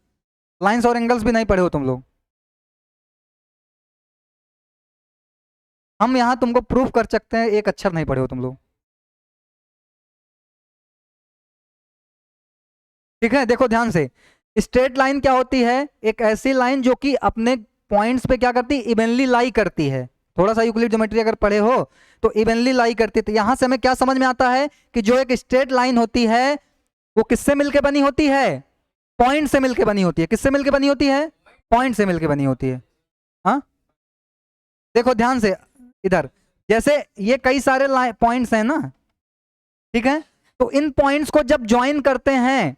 Speaker 1: लाइंस और एंगल्स भी नहीं पढ़े हो तुम लोग। हम यहां तुमको प्रूफ कर सकते हैं, एक अक्षर नहीं पढ़े हो तुम लोग। ठीक है, देखो ध्यान से। स्ट्रेट लाइन क्या होती है? एक ऐसी लाइन जो कि अपने पॉइंट्स पे क्या करती है? इवनली लाई करती है। थोड़ा सा यूक्लिड ज्योमेट्री अगर पढ़े हो तो इवनली लाई करती है। तो यहां से हमें क्या समझ में आता है कि जो एक स्ट्रेट लाइन होती है वो किससे मिलके बनी होती है? पॉइंट से मिलके बनी होती है। किससे मिलके बनी होती है? पॉइंट से मिलके बनी होती है। हाँ, देखो ध्यान से इधर, जैसे ये कई सारे पॉइंट्स हैं ना, ठीक है? तो इन पॉइंट्स को जब ज्वाइन करते हैं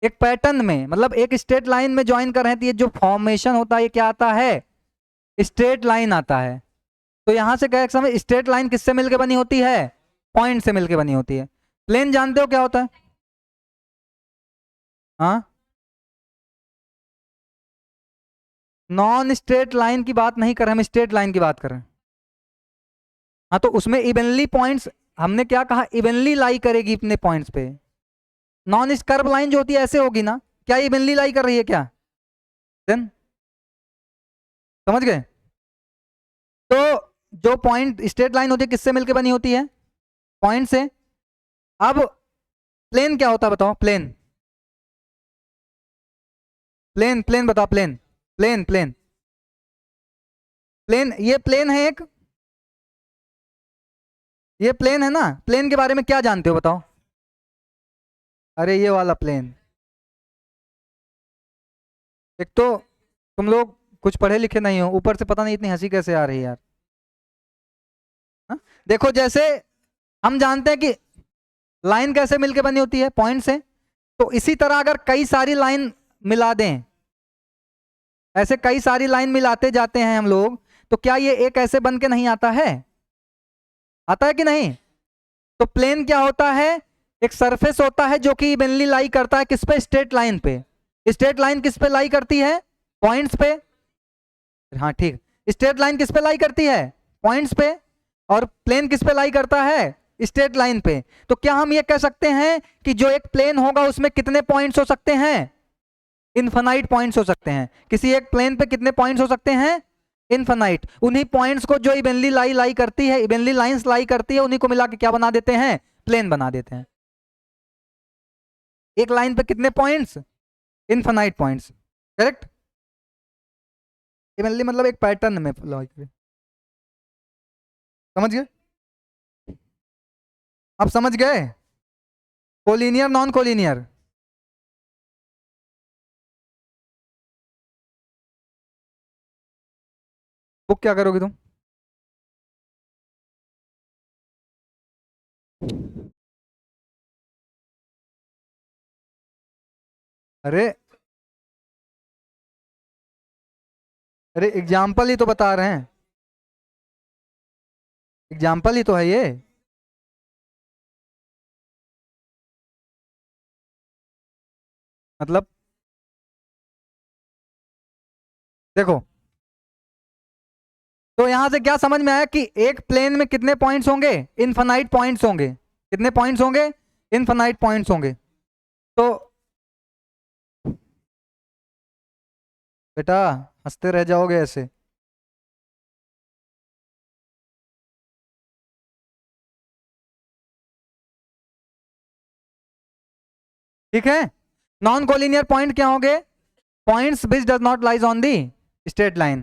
Speaker 1: एक पैटर्न में, मतलब एक स्ट्रेट लाइन में ज्वाइन कर रहे हैं, तो ये जो फॉर्मेशन होता है ये क्या आता है? स्ट्रेट लाइन आता है। तो यहां से क्या समझ, स्ट्रेट लाइन किससे मिलके बनी होती है? पॉइंट से मिलके बनी होती है। प्लेन जानते हो क्या होता है? हाँ, नॉन स्ट्रेट लाइन की बात नहीं कर रहे, हम स्ट्रेट लाइन की बात कर रहे हैं। हाँ, तो उसमें इवनली पॉइंट्स, हमने क्या कहा? इवनली लाई करेगी अपने पॉइंट्स पे। नॉन कर्व लाइन जो होती है ऐसे होगी ना, क्या इवनली लाई कर रही है क्या? देन समझ गए? तो जो पॉइंट स्ट्रेट लाइन होती है किससे मिलके बनी होती है? पॉइंट से। अब प्लेन क्या होता है बताओ? प्लेन, प्लेन प्लेन बताओ। प्लेन प्लेन प्लेन प्लेन, ये प्लेन है एक, ये प्लेन है ना। प्लेन के बारे में क्या जानते हो बताओ? अरे ये वाला प्लेन। एक तो तुम लोग कुछ पढ़े लिखे नहीं हो, ऊपर से पता नहीं इतनी हंसी कैसे आ रही है यार। हाँ? देखो जैसे हम जानते हैं कि लाइन कैसे मिलके बनी होती है? पॉइंट से। तो इसी तरह अगर कई सारी लाइन मिला दें, ऐसे कई सारी लाइन मिलाते जाते हैं हम लोग, तो क्या ये एक ऐसे बन के नहीं आता है? आता है कि नहीं? तो प्लेन क्या होता है? एक सरफेस होता है जो कि इवनली लाई करता है किस पे? स्ट्रेट लाइन पे। स्ट्रेट लाइन किस पे लाई करती है? पॉइंट्स पे। हाँ ठीक, स्ट्रेट लाइन किस पे लाई करती है? पॉइंट्स पे। और प्लेन किस पे लाई करता है? स्ट्रेट लाइन पे। तो क्या हम ये कह सकते हैं कि जो एक प्लेन होगा उसमें कितने पॉइंट्स हो सकते हैं? इनफाइनाइट पॉइंट्स हो सकते हैं। किसी एक प्लेन पे कितने पॉइंट्स हो सकते हैं? इनफाइनाइट। उन्हीं पॉइंट्स को जो इवनली लाई लाई करती है, इवनली लाइंस लाई करती है, उन्हीं को मिला के क्या बना देते हैं? प्लेन बना देते हैं। एक लाइन पे कितने points? Infinite points. Correct. Evenly मतलब एक पैटर्न में समझ गए? आप समझ गए? Collinear non collinear. बुक क्या करोगे तुम? अरे, अरे एग्जाम्पल ही तो बता रहे हैं। एग्जाम्पल ही तो है ये। मतलब देखो, तो यहां से क्या समझ में आया कि एक प्लेन में कितने पॉइंट्स होंगे? इनफाइनाइट पॉइंट्स होंगे। कितने पॉइंट्स होंगे? इनफाइनाइट पॉइंट्स होंगे। तो बेटा हंसते रह जाओगे ऐसे। ठीक है, नॉन कोलिनियर पॉइंट क्या होंगे? Points which does not lies on the straight line.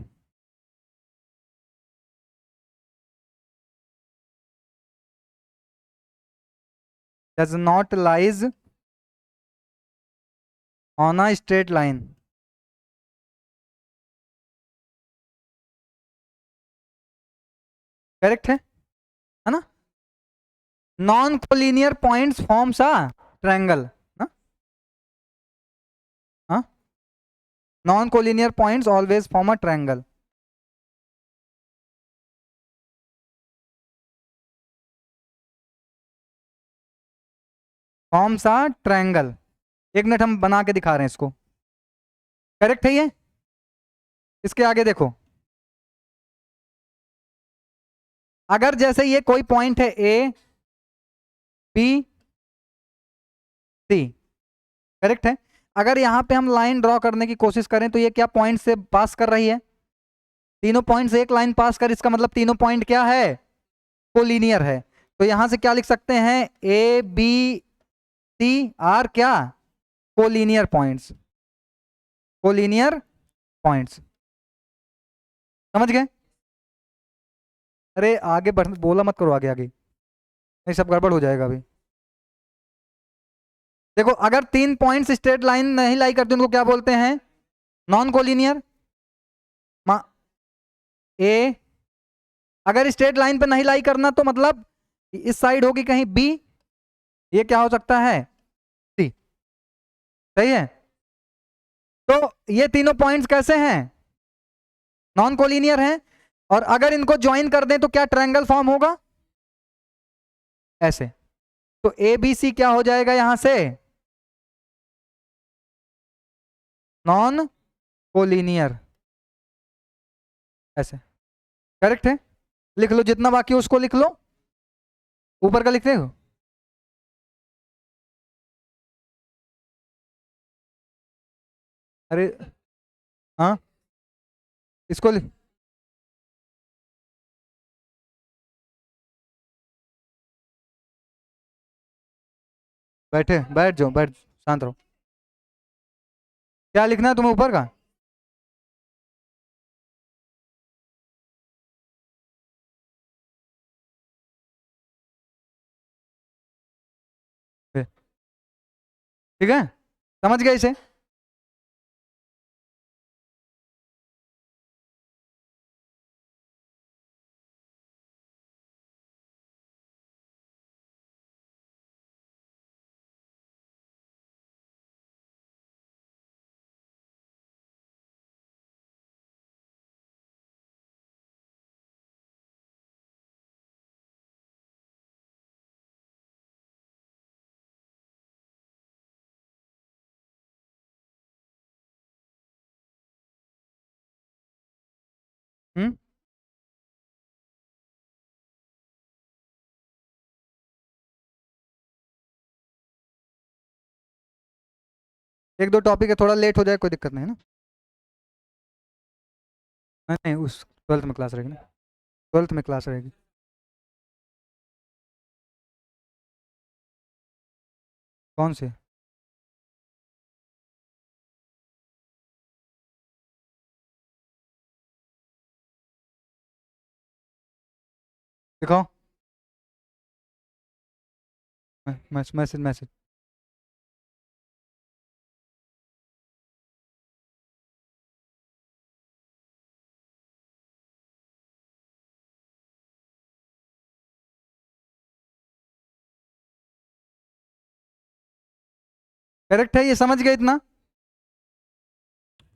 Speaker 1: Does not lies on a straight line. Correct है ना? Non collinear points forms a triangle. Non collinear points always form a triangle. Forms a triangle. एक minute हम बना के दिखा रहे हैं इसको। करेक्ट है ये? इसके आगे देखो, अगर जैसे ये कोई पॉइंट है ए, पी सी, करेक्ट है। अगर यहाँ पे हम लाइन ड्रॉ करने की कोशिश करें तो ये क्या पॉइंट से पास कर रही है, तीनों पॉइंट से एक लाइन पास कर, इसका मतलब तीनों पॉइंट क्या है, कोलिनियर है। तो यहां से क्या लिख सकते हैं, ए बी सी आर क्या, कोलिनियर पॉइंट्स, कोलिनियर पॉइंट्स, समझ गए। अरे आगे बढ़, बोला मत करो आगे आगे, नहीं सब गड़बड़ हो जाएगा अभी। देखो अगर तीन पॉइंट्स स्ट्रेट लाइन नहीं लाई करते उनको क्या बोलते हैं, नॉन कोलिनियर। ए अगर स्ट्रेट लाइन पे नहीं लाई करना तो मतलब इस साइड होगी कहीं बी, ये क्या हो सकता है, सी, सही है। तो ये तीनों पॉइंट्स कैसे हैं, नॉन कोलिनियर हैं। और अगर इनको ज्वाइन कर दें तो क्या ट्रायंगल फॉर्म होगा, ऐसे। तो ए बी सी क्या हो जाएगा यहां से, नॉन कोलिनियर, ऐसे, करेक्ट है। लिख लो जितना बाकी है उसको लिख लो, ऊपर का लिख रहे हो, अरे हाँ इसको लिख, बैठे बैठ जाओ, बैठ, शांत रहो। क्या लिखना है तुम्हें ऊपर का, ठीक है, समझ गए इसे। हम्म, एक दो टॉपिक है, थोड़ा लेट हो जाए कोई दिक्कत नहीं है ना। नहीं नहीं, उस 12th में क्लास रहेगी ना, 12th में क्लास रहेगी। कौन से, दिखाओ, मैसेज मैसेज, करेक्ट है, ये समझ गए इतना,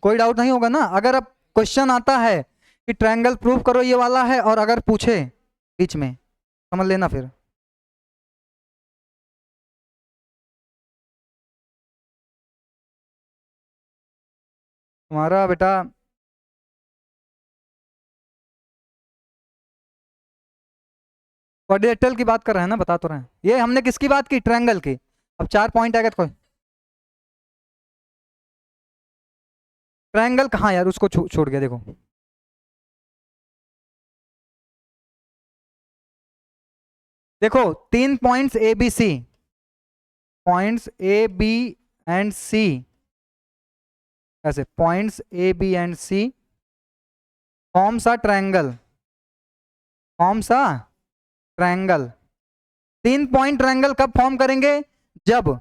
Speaker 1: कोई डाउट नहीं होगा ना। अगर अब क्वेश्चन आता है कि ट्रायंगल प्रूव करो ये वाला है, और अगर पूछे बीच में, समझ लेना फिर। तुम्हारा बेटा क्वाड्रिलेटरल की बात कर रहे हैं ना, बता तो रहे हैं, ये हमने किसकी बात की, ट्रायंगल की। अब 4 पॉइंट आएगा तो ट्रायंगल कहाँ यार, उसको छोड़ गया, देखो देखो, 3 points A B C, points A B and C, ऐसे points A B and C forms a triangle, forms a triangle. 3 point triangle कब फॉर्म करेंगे, जब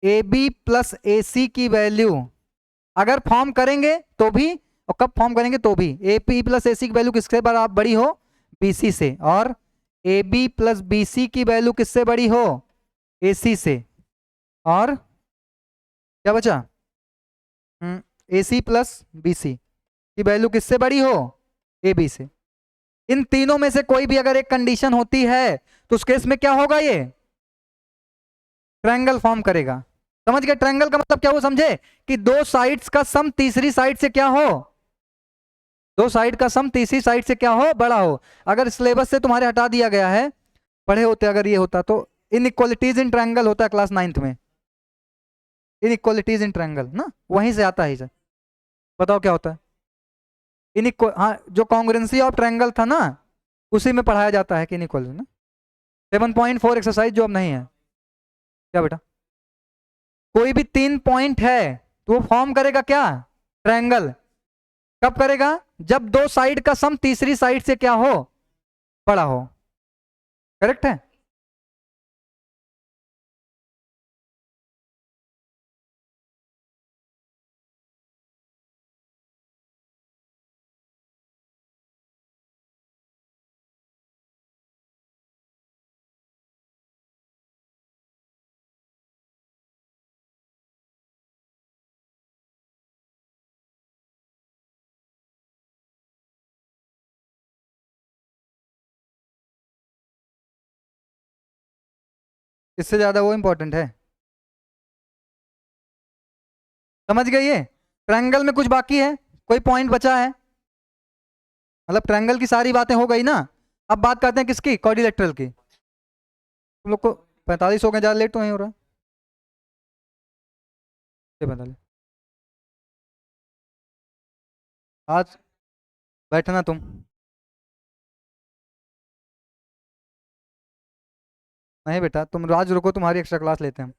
Speaker 1: ए बी प्लस ए सी की वैल्यू, अगर फॉर्म करेंगे तो भी, और कब फॉर्म करेंगे तो भी, ए पी प्लस ए सी की वैल्यू किससे बड़ी हो, बी सी से, और A B plus B C की वैल्यू किससे बड़ी हो, ए सी से, और क्या बचा, ए सी प्लस बी सी की वैल्यू किससे बड़ी हो, ए बी से। इन तीनों में से कोई भी अगर एक कंडीशन होती है तो उस केस में क्या होगा, ये ट्रायंगल फॉर्म करेगा। समझ गए, ट्रायंगल का मतलब क्या, वो समझे कि दो साइड्स का सम तीसरी साइड से क्या हो, दो साइड का सम तीसरी साइड से क्या हो, बड़ा हो। अगर सिलेबस से तुम्हारे हटा दिया गया है, पढ़े होते अगर ये होता तो इनइक्वालिटीज इन ट्रायंगल होता है क्लास 9th में, इनइक्वालिटीज इन ट्रायंगल ना, वहीं से आता है सर। बताओ क्या होता है इनइक्वल, हाँ जो कॉन्ग्रुएंसी ऑफ ट्रायंगल था ना, उसी में पढ़ाया जाता है कि इनइक्वालिटी ना। 7.4 एक्सरसाइज जो अब नहीं है। क्या बेटा? कोई भी 3 पॉइंट है तो वो फॉर्म करेगा क्या? ट्रायंगल। कब करेगा? जब दो साइड का सम तीसरी साइड से क्या हो? बड़ा हो। करेक्ट है? इससे ज्यादा वो इंपॉर्टेंट है? समझ गए ये? ट्रायंगल में कुछ बाकी है? कोई पॉइंट बचा है? मतलब ट्रायंगल की सारी बातें हो गई ना। अब बात करते हैं किसकी? क्वाड्रिलेटरल की। तुम लोग को 45 हो गए, ज्यादा लेट तो नहीं हो रहा? 45। आज बैठना तुम। नहीं बेटा, तुम आज रुको, तुम्हारी एक्स्ट्रा क्लास लेते हैं हम।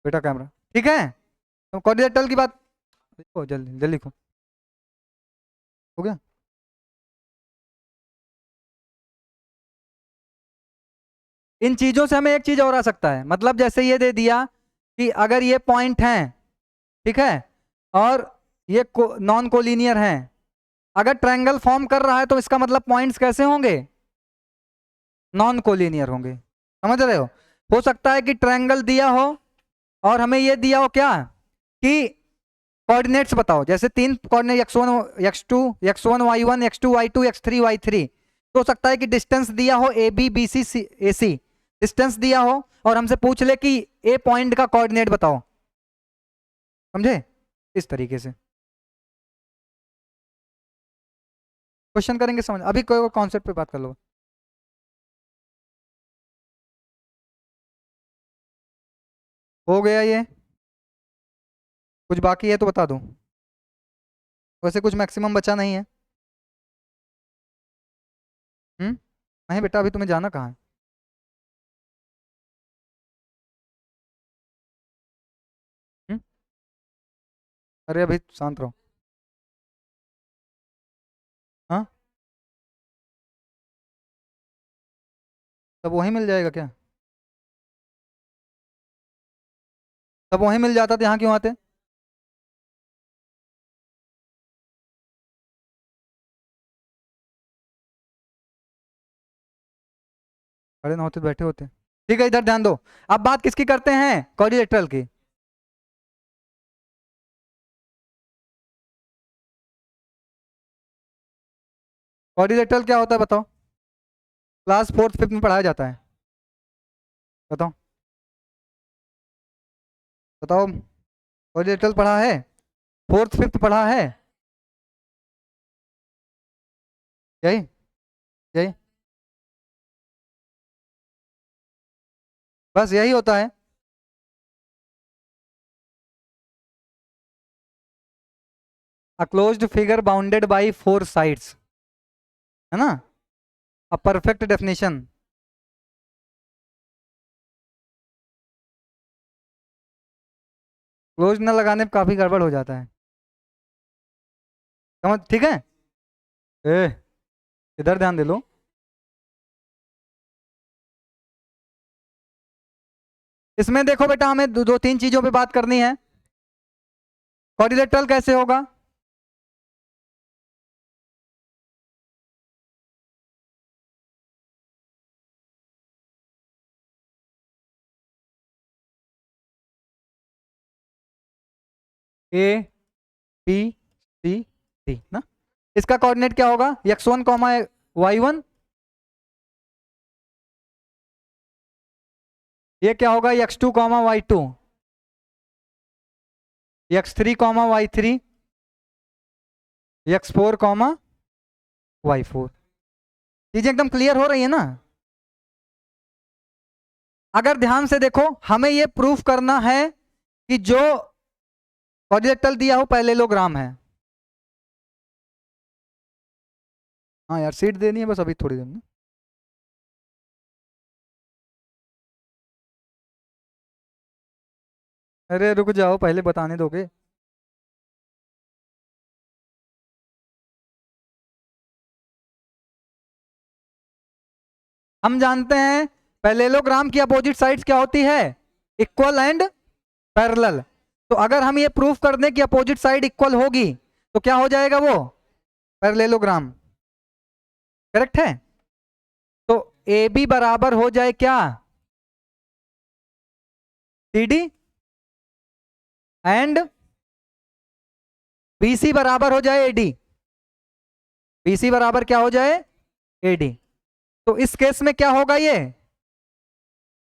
Speaker 1: बेटा कैमरा ठीक है। तो क्वाड्रिलेटरल की बात लिखो, जल्दी जल्दी लिखो। हो गया? इन चीजों से हमें एक चीज और आ सकता है, मतलब जैसे ये दे दिया कि अगर ये पॉइंट हैं, ठीक है, और ये नॉन कोलिनियर हैं, अगर ट्रायंगल फॉर्म कर रहा है तो इसका मतलब पॉइंट्स कैसे होंगे? नॉन कोलिनियर होंगे। समझ रहे हो सकता है कि ट्रायंगल दिया हो और हमें ये दिया हो क्या कि कोऑर्डिनेट्स बताओ, जैसे तीन coordinate x1 x2 x1 y1 x2 y2 x3 y3। तो हो सकता है कि डिस्टेंस दिया हो A B B C A C, distance दिया हो और हमसे पूछ ले कि ए पॉइंट का कोऑर्डिनेट बताओ। समझे? इस तरीके से क्वेश्चन करेंगे। समझ? अभी कोई कॉन्सेप्ट पे बात कर लो। हो गया ये? कुछ बाकी है तो बता दूं? वैसे कुछ मैक्सिमम बचा नहीं है। हम्म? नहीं बेटा, अभी तुम्हें जाना कहाँ है? हम्म? अरे अभी शांत रहो। हाँ, तब वहीं मिल जाएगा क्या? तब वहीं मिल जाता तो यहाँ क्यों आते? खड़े ना होते तो बैठे होते। ठीक है, इधर ध्यान दो। अब बात किसकी करते हैं? क्वाड्रिलेटरल की। क्वाड्रिलेटरल क्या होता है बताओ? क्लास 4th 5th में पढ़ाया जाता है। बताओ बताओ। क्वाड्रिलेटरल पढ़ा है? 4th 5th पढ़ा है? यही यही बस यही होता है। A closed figure bounded by 4 sides, है ना? A perfect definition. क्लोज न लगाने पे काफी गड़बड़ हो जाता है। समझ? ठीक है। ए, इधर ध्यान दे लो। इसमें देखो बेटा, हमें दो तीन चीजों पे बात करनी है। क्वाड्रिलेटरल कैसे होगा? ए बी सी डी ना। इसका कोऑर्डिनेट क्या होगा? x1 comma y1। ये क्या होगा? x2 comma y2। x3 comma y3, x4 comma y4। चीजें एकदम क्लियर हो रही है ना? अगर ध्यान से देखो, हमें ये प्रूफ करना है कि जो क्वाड्रिलेटरल दिया हो पैरेललोग्राम है। हाँ यार, सीट देनी है बस अभी थोड़ी देर में। अरे रुक जाओ, पहले बताने दोगे? हम जानते हैं पैरेललोग्राम की अपोजिट साइड्स क्या होती है? Equal and parallel. तो अगर हम ये प्रूफ कर दें कि अपोजिट साइड इक्वल होगी तो क्या हो जाएगा वो? पैरेललोग्राम। करेक्ट है? तो ए बी बराबर हो जाए क्या? C D, and B C बराबर हो जाए ए डी। बी सी बराबर क्या हो जाए? A D. तो इस केस में क्या होगा? ये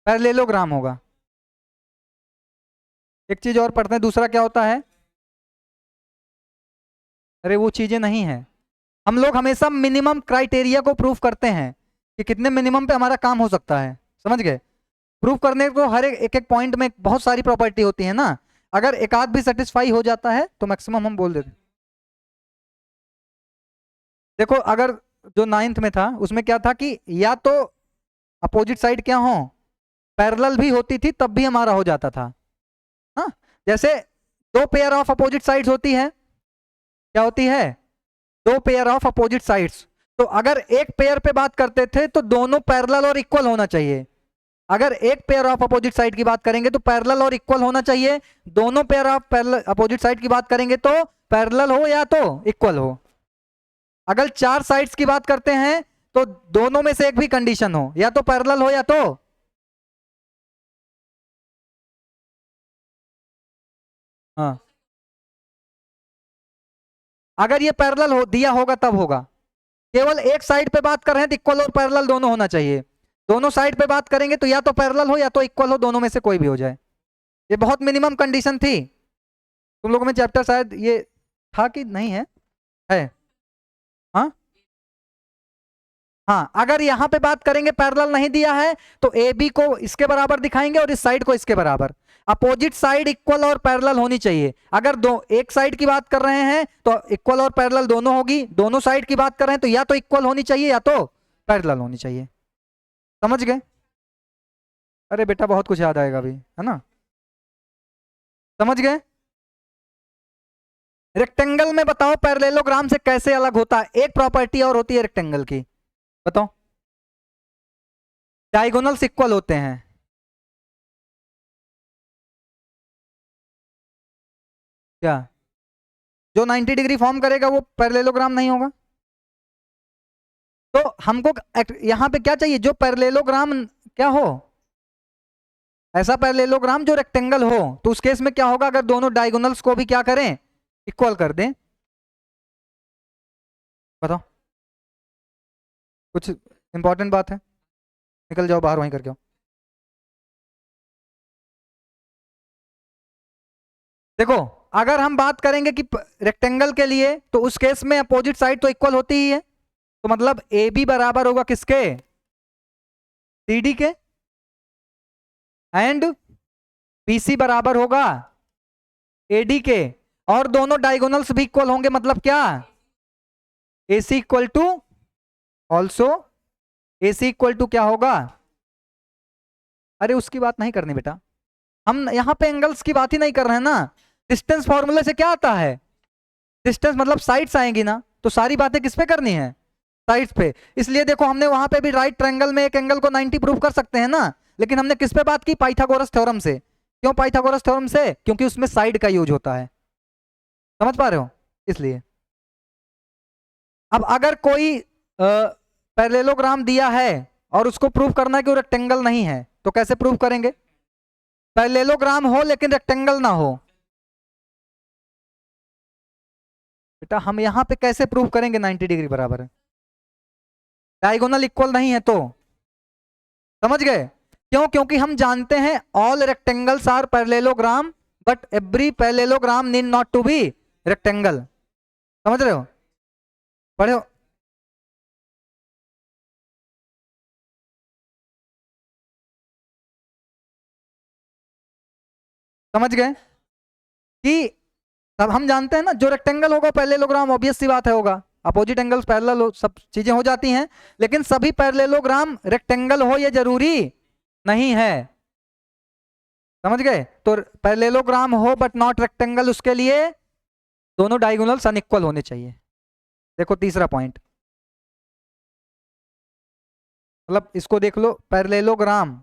Speaker 1: पैरेललोग्राम होगा। एक चीज और पढ़ते हैं, दूसरा क्या होता है? अरे वो चीजें नहीं है। हम लोग हमेशा मिनिमम क्राइटेरिया को प्रूफ करते हैं कि कितने मिनिमम पे हमारा काम हो सकता है। समझ गए? प्रूफ करने को हर एक एक पॉइंट में बहुत सारी प्रॉपर्टी होती है ना। अगर एक आध भी सेटिस्फाई हो जाता है तो मैक्सिमम हम बोल देते हैं। देखो, अगर जो नाइन्थ में था उसमें क्या था कि या तो अपोजिट साइड क्या हो, पैरेलल भी होती थी तब भी हमारा हो जाता था। हाँ, जैसे दो पेयर ऑफ अपोजिट साइड्स होती है। क्या होती है? दो पेयर ऑफ अपोजिट साइड्स। तो अगर एक पेयर पे बात करते थे तो दोनों पैरेलल और इक्वल होना चाहिए। अगर एक पेयर ऑफ अपोजिट साइड की बात करेंगे तो पैरेलल और इक्वल होना चाहिए। दोनों पेयर ऑफ अपोजिट साइड की बात करेंगे तो पैरेलल हो या तो इक्वल हो। अगर चार साइड्स की बात करते हैं तो दोनों में से एक भी कंडीशन हो, या तो पैरेलल हो या तो। हाँ, अगर ये पैरेलल हो दिया होगा तब होगा। केवल एक साइड पे बात कर रहे हैं तो इक्वल और पैरेलल दोनों होना चाहिए। दोनों साइड पे बात करेंगे तो या तो पैरेलल हो या तो इक्वल हो, दोनों में से कोई भी हो जाए। ये बहुत मिनिमम कंडीशन थी। तुम लोगों में चैप्टर शायद ये था कि नहीं है? है? हाँ, हाँ, अगर यहां पे बात करेंगे पैरेलल नहीं दिया है तो ए बी को इसके बराबर दिखाएंगे और इस साइड को इसके बराबर। अपोजिट साइड इक्वल और पैरेलल होनी चाहिए। अगर दो एक साइड की बात कर रहे हैं तो इक्वल और पैरेलल दोनों होगी। दोनों साइड की बात कर रहे हैं तो या तो इक्वल होनी चाहिए या तो पैरेलल होनी चाहिए। समझ गए? अरे बेटा, बहुत कुछ याद आएगा अभी, है ना? समझ गए? रेक्टेंगल में बताओ पैरेललोग्राम से कैसे अलग होता है? एक प्रॉपर्टी और होती है रेक्टेंगल की, बताओ। डायगोनल्स इक्वल होते हैं। क्या? जो 90 डिग्री फॉर्म करेगा वो पैरेललोग्राम नहीं होगा। तो हमको यहां पे क्या चाहिए? जो पैरेललोग्राम क्या हो, ऐसा पैरेललोग्राम जो रेक्टेंगल हो। तो उस केस में क्या होगा? अगर दोनों डायगोनल्स को भी क्या करें, इक्वल कर दें। बताओ, कुछ इंपॉर्टेंट बात है? निकल जाओ बाहर, वहीं करके आओ। देखो, अगर हम बात करेंगे कि रेक्टेंगल के लिए तो उस केस में अपोजिट साइड तो इक्वल होती ही है। तो मतलब ए बी बराबर होगा किसके? सी डी के। एंड बी सी बराबर होगा ए डी के। और दोनों डायगोनल्स भी इक्वल होंगे, मतलब क्या? A C equal to also A C equal to क्या होगा? अरे उसकी बात नहीं करनी बेटा, हम यहां पे एंगल्स की बात ही नहीं कर रहे हैं ना। डिस्टेंस फॉर्मूले से क्या आता है? डिस्टेंस मतलब साइड्स आएंगी ना, तो सारी बातें किस पे करनी है? साइड्स पे। इसलिए देखो, हमने वहां पे भी राइट ट्रायंगल में एक एंगल को 90 प्रूव कर सकते हैं ना। लेकिन हमने किस पे बात की? पाइथागोरस थ्योरम से। क्यों पाइथागोरस थ्योरम से? क्योंकि उसमें साइड का यूज होता है। समझ पा रहे हो? इसलिए अब अगर कोई पैरेललोग्राम दिया है और उसको प्रूव करना है कि वो रेक्टेंगल नहीं है, तो कैसे प्रूव करेंगे? पैरेललोग्राम हो लेकिन रेक्टेंगल ना हो। बेटा, हम यहां पे कैसे प्रूव करेंगे 90 डिग्री बराबर है? डायगोनल इक्वल नहीं है तो। समझ गए? क्यों? क्योंकि हम जानते हैं all rectangles are parallelogram but every parallelogram need not to be rectangle. समझ रहे हो? पढ़े हो? समझ गए कि तब हम जानते हैं ना, जो रेक्टेंगल होगा पैरेललोग्राम, ऑब्वियस सी बात है होगा, अपोजिट एंगल्स पैरेलल हो, सब चीजें हो जाती हैं, लेकिन सभी पैरेललोग्राम रेक्टेंगल हो ये जरूरी नहीं है। समझ गए? तो पैरेललोग्राम हो बट नॉट रेक्टेंगल, उसके लिए दोनों डायगोनल्स अनइक्वल होने चाहिए। देखो तीसरा पॉइंट, मतलब इसको देख लो, पैरेललोग्राम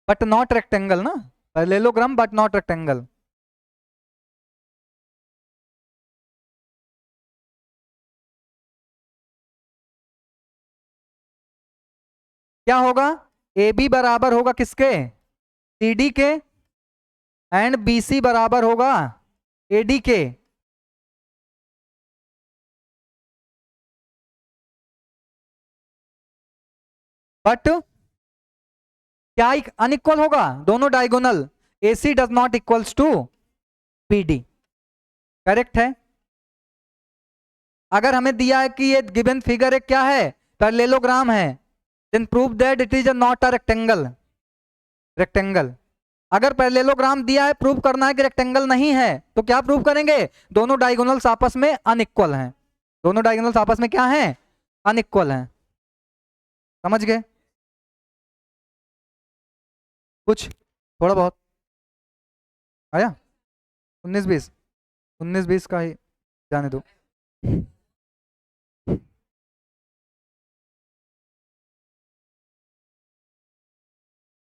Speaker 1: बट नॉट रेक्टेंगल ना, पैरेललोग्राम बट नॉट रेक्टेंगल। क्या होगा? ए बी बराबर होगा किसके? सी डी के, एंड बी सी बराबर होगा ए डी के। बट क्या अनइक्वल होगा? दोनों diagonal, A C does not equals to B D. Correct है? अगर हमें दिया है कि ये गिवन फिगर एक क्या है, पैरेललोग्राम है, then prove that it is not a rectangle. Rectangle. अगर पैरेललोग्राम दिया है, प्रूव करना है कि रेक्टेंगल नहीं है, तो क्या प्रूव करेंगे? दोनों डायगोनल्स आपस में अनइक्वल हैं। दोनों डायगोनल्स आपस में क्या हैं? अनइक्वल हैं। समझ गए? कुछ थोड़ा बहुत आया? 19-20, 19-20 का ही जाने दो।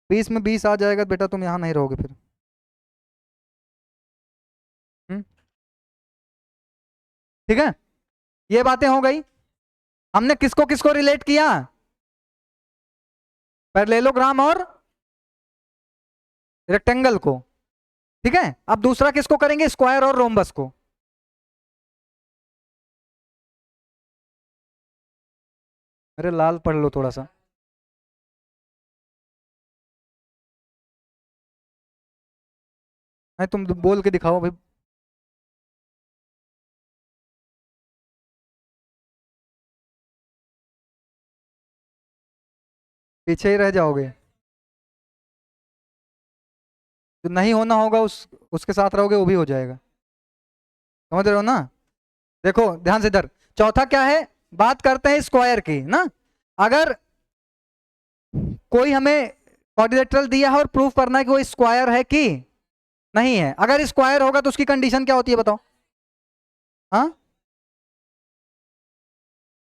Speaker 1: 20 में 20 आ जाएगा बेटा, तुम यहाँ नहीं रहोगे फिर। हम्म, ठीक है, ये बातें हो गई। हमने किसको किसको रिलेट किया? पैरेललोग्राम और रेक्टेंगल को। ठीक है, अब दूसरा किसको करेंगे? स्क्वायर और रोम्बस को। अरे लाल पढ़ लो थोड़ा सा। नहीं, तुम बोल के दिखाओ भाई। पीछे ही रह जाओगे। जो नहीं होना होगा उसके साथ रहोगे, वो भी हो जाएगा। समझ रहे हो ना? देखो ध्यान से इधर, चौथा क्या है? बात करते हैं स्क्वायर की ना। अगर कोई हमें क्वाड्रिलेटरल दिया है और प्रूफ करना है कि वो स्क्वायर है कि नहीं है, अगर स्क्वायर होगा तो उसकी कंडीशन क्या होती है बताओ? हाँ,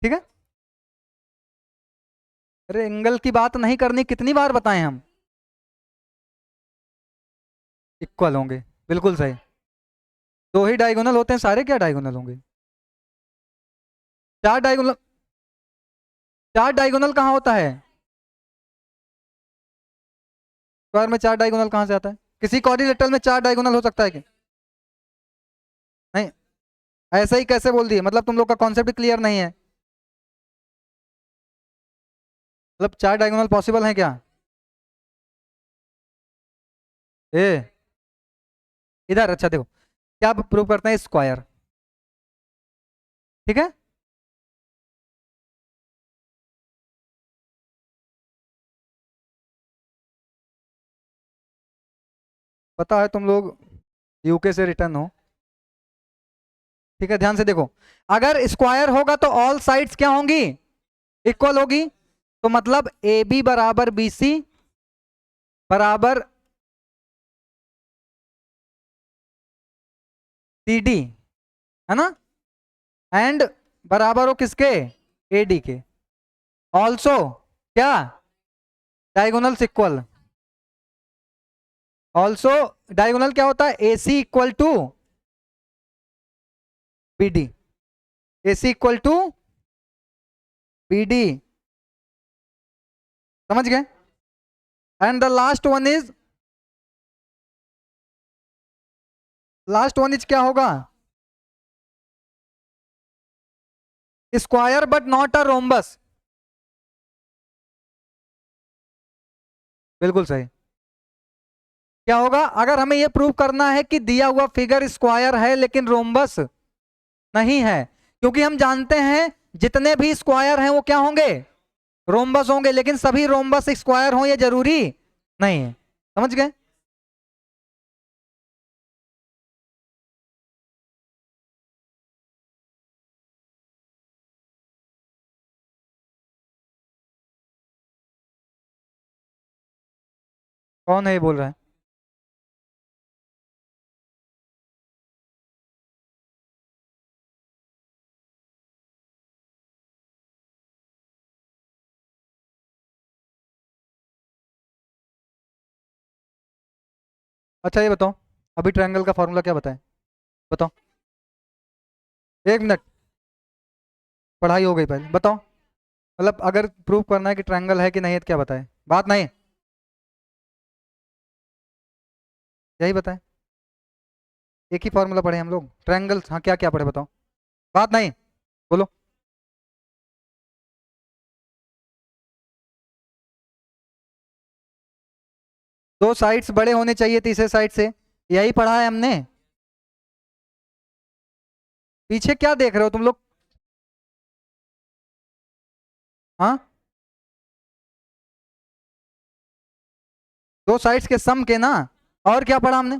Speaker 1: ठीक है। अरे एंगल की बात नहीं करनी, कितनी बार बताएं हम? इक्वल होंगे, बिल्कुल सही। दो ही डायगोनल होते हैं सारे, क्या डायगोनल होंगे? चार डायगोनल। चार डायगोनल कहाँ होता है? स्क्वायर में चार डायगोनल कहाँ से आता है? किसी क्वाड्रिलेटरल में चार डायगोनल हो सकता है क्या? नहीं, ऐसा ही कैसे बोल दिए? मतलब तुम लोग का कॉन्सेप्ट क्लियर नहीं है। मतलब चार डायगोनल पॉसिबल है क्या? ए, इधर अच्छा देखो, क्या प्रूव करते हैं? स्क्वायर। ठीक है, पता है तुम लोग यूके से रिटर्न हो। ठीक है, ध्यान से देखो, अगर स्क्वायर होगा तो ऑल साइड्स क्या होंगी? इक्वल होगी। तो मतलब ए बी बराबर बी सी बराबर सी डी, है ना? एंड बराबर हो किसके? ए डी के। ऑल्सो क्या? Diagonals equal. ऑल्सो डायगोनल क्या होता है? A C equal to B D. A C equal to B D. समझ गए? And the last one is क्या होगा? Square but not a rhombus. बिल्कुल सही। क्या होगा अगर हमें यह प्रूव करना है कि दिया हुआ फिगर स्क्वायर है लेकिन रोम्बस नहीं है, क्योंकि हम जानते हैं जितने भी स्क्वायर हैं वो क्या होंगे, रोम्बस होंगे, लेकिन सभी रोम्बस स्क्वायर हो ये जरूरी नहीं है। समझ गए? कौन है ये बोल रहा है? अच्छा ये बताओ, अभी ट्रायंगल का फॉर्मूला क्या बताएं? बताओ। 1 मिनट, पढ़ाई हो गई पहले बताओ। मतलब अगर प्रूव करना है कि ट्रायंगल है कि नहीं है तो क्या बताएं? बात नहीं, यही बताएं। एक ही फॉर्मूला पढ़े हम लोग, ट्रायंगल, हाँ क्या क्या पढ़े बताओ। बात नहीं, बोलो। दो साइड्स बड़े होने चाहिए तीसरे साइड से, यही पढ़ा है हमने। पीछे क्या देख रहे हो तुम लोग? हाँ, दो साइड्स के सम के ना। और क्या पढ़ा हमने?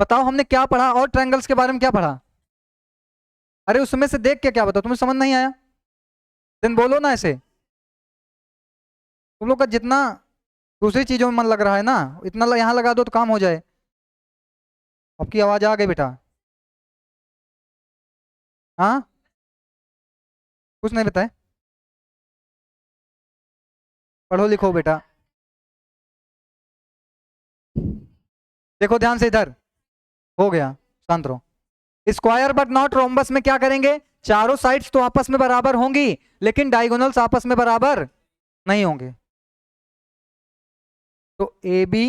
Speaker 1: बताओ हमने क्या पढ़ा, और ट्रायंगल्स के बारे में क्या पढ़ा? अरे उसमें से देख के क्या बताओ, तुम्हें समझ नहीं आया? देन बोलो ना ऐसे। तुम लोग का जितना दूसरी चीजों में मन लग रहा है ना, इतना यहाँ लगा दो तो काम हो जाए। आपकी आवाज आ गई बेटा। हाँ, कुछ नहीं बताए। पढ़ो लिखो बेटा। देखो ध्यान से इधर, हो गया, शांत रहो। स्क्वायर बट नॉट रोम्बस में क्या करेंगे, चारों साइड्स तो आपस में बराबर होंगी लेकिन डायगोनल्स आपस में बराबर नहीं होंगे। तो ए बी,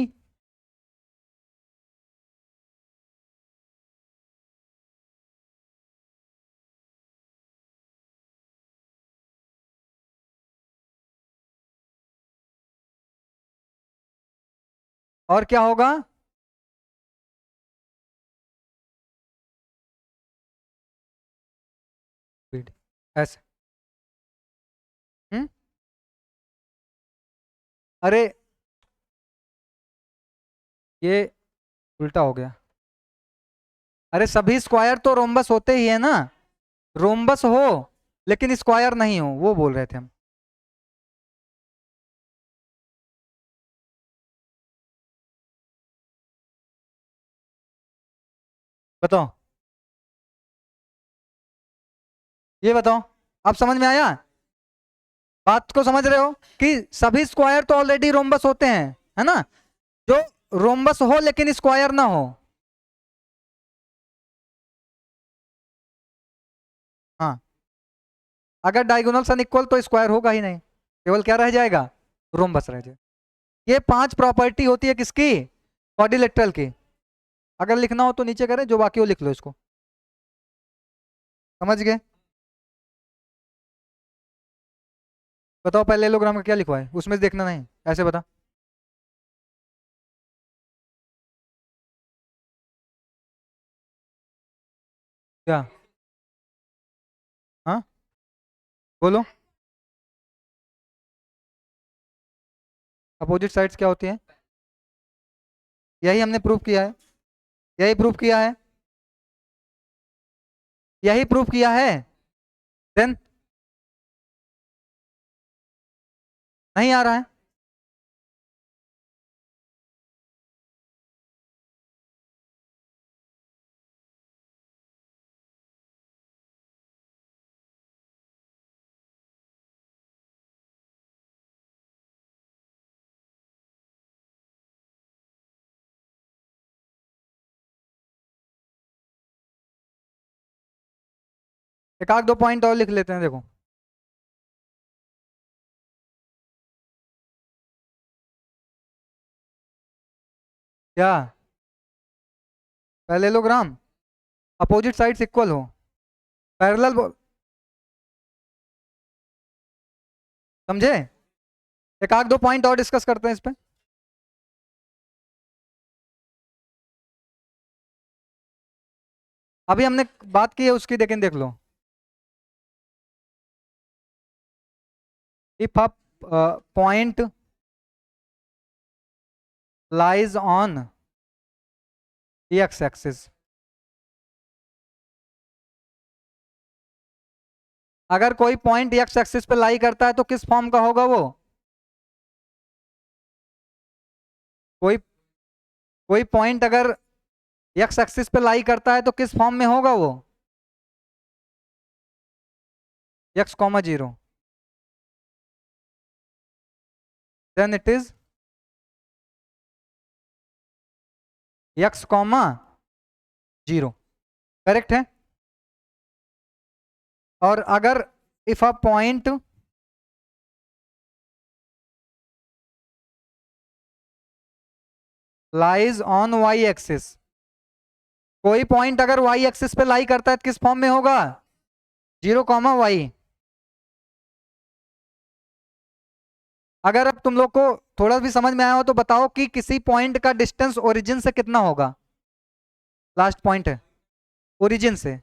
Speaker 1: और क्या होगा? ऐसे। हम्म, अरे ये उल्टा हो गया। अरे सभी स्क्वायर तो रोम्बस होते ही है ना, रोम्बस हो लेकिन स्क्वायर नहीं हो, वो बोल रहे थे हम। बताओ, ये बताओ, आप समझ में आया? बात को समझ रहे हो कि सभी स्क्वायर तो ऑलरेडी रोम्बस होते हैं, है ना? जो रोम्बस हो लेकिन स्क्वायर ना हो। हाँ, अगर डायगोनल्स अनइक्वल तो स्क्वायर होगा ही नहीं, केवल क्या रह जाएगा, रोम्बस रह जाएगा। ये 5 प्रॉपर्टी होती है किसकी, क्वाड्रिलेटरल की। अगर लिखना हो तो नीचे करें, जो बाकी हो लिख लो इसको। समझ गए? बताओ पैरेललोग्राम का क्या लिखवा है उसमें से देखना नहीं, ऐसे बता। क्या? हाँ, बोलो। अपोजिट साइड्स क्या होती है? यही हमने प्रूव किया है, यही प्रूव किया है, यही प्रूव किया है। देन नहीं आ रहा है। एक आध दो पॉइंट और लिख लेते हैं, देखो। क्या? पैरेललोग्राम, अपोजिट साइड्स इक्वल हो, पैरेलल। समझे? एक आध दो पॉइंट और डिस्कस करते हैं इस पे। अभी हमने बात की है उसकी, लेकिन देख लो। If a point lies on X axis, अगर कोई पॉइंट एक्स एक्सिस पे लाई करता है तो किस फॉर्म का होगा वो? कोई कोई पॉइंट अगर एक्स एक्सिस पे लाई करता है तो किस फॉर्म में होगा वो? X comma zero, then it is X comma zero. Correct है? और अगर if a point lies on Y axis, कोई पॉइंट अगर वाई एक्सिस पे लाई करता है तो किस फॉर्म में होगा? Zero comma Y. अगर अब तुम लोग को थोड़ा भी समझ में आया हो तो बताओ कि किसी पॉइंट का डिस्टेंस ओरिजिन से कितना होगा? लास्ट पॉइंट है ओरिजिन से,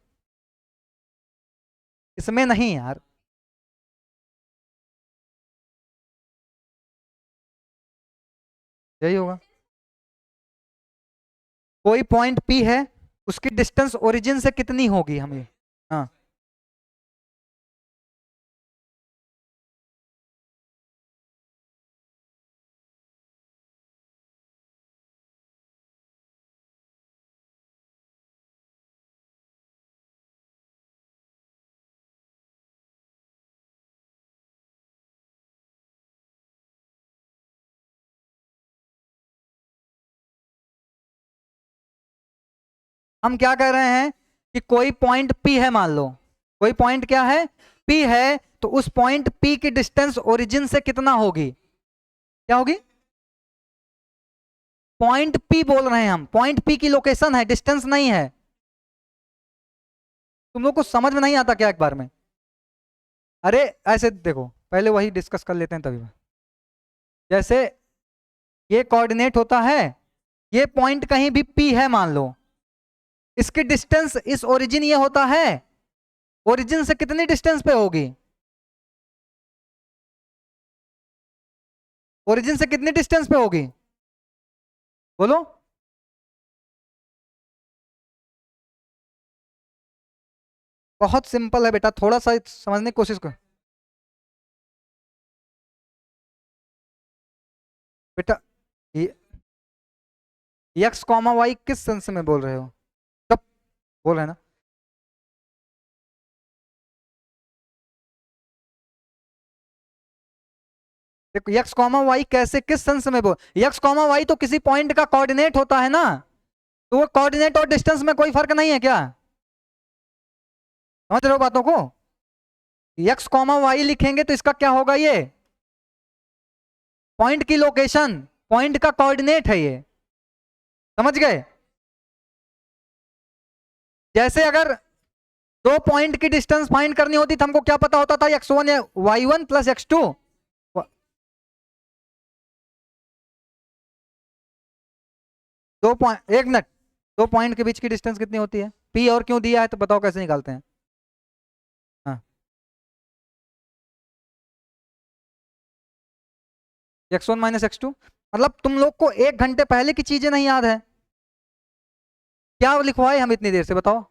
Speaker 1: इसमें नहीं यार। यही होगा। कोई पॉइंट पी है, उसकी डिस्टेंस ओरिजिन से कितनी होगी हमें? हाँ, हम क्या कह रहे हैं कि कोई पॉइंट पी है, मान लो कोई पॉइंट क्या है, पी है, तो उस पॉइंट पी की डिस्टेंस ओरिजिन से कितना होगी? क्या होगी? पॉइंट पी बोल रहे हैं हम, पॉइंट पी की लोकेशन है, डिस्टेंस नहीं है। तुम लोग को समझ में नहीं आता क्या एक बार में? अरे ऐसे देखो, पहले वही डिस्कस कर लेते हैं तभी। जैसे ये कोऑर्डिनेट होता है, ये पॉइंट कहीं भी पी है मान लो, इसकी डिस्टेंस इस ओरिजिन ये होता है, ओरिजिन से कितनी डिस्टेंस पे होगी? ओरिजिन से कितनी डिस्टेंस पे होगी? बोलो। बहुत सिंपल है बेटा, थोड़ा सा समझने की कोशिश कर बेटा। ये एक्स कॉमा वाई किस सेंस में बोल रहे हो? कब बोल रहे हैं ना? देखो एक्स कॉमा वाई कैसे, किस सेंस में बोल, एक्स कॉमा वाई तो किसी पॉइंट का कोऑर्डिनेट होता है ना, तो वो कोऑर्डिनेट और डिस्टेंस में कोई फर्क नहीं है क्या? समझ रहे हो बातों को? एक्स कॉमा वाई लिखेंगे तो इसका क्या होगा? ये पॉइंट की लोकेशन, पॉइंट का कोऑर्डिनेट है ये। समझ गए? जैसे अगर दो पॉइंट की डिस्टेंस फाइंड करनी होती तो हमको क्या पता होता था? x1 या y1 प्लस x2। दो पॉइंट, एक मिनट, दो पॉइंट के बीच की डिस्टेंस कितनी होती है? p और क्यों दिया है तो बताओ कैसे निकालते हैं? हाँ, x1 माइनस x2। मतलब तुम लोग को एक घंटे पहले की चीजें नहीं याद है क्या? लिखवाए हम इतनी देर से, बताओ।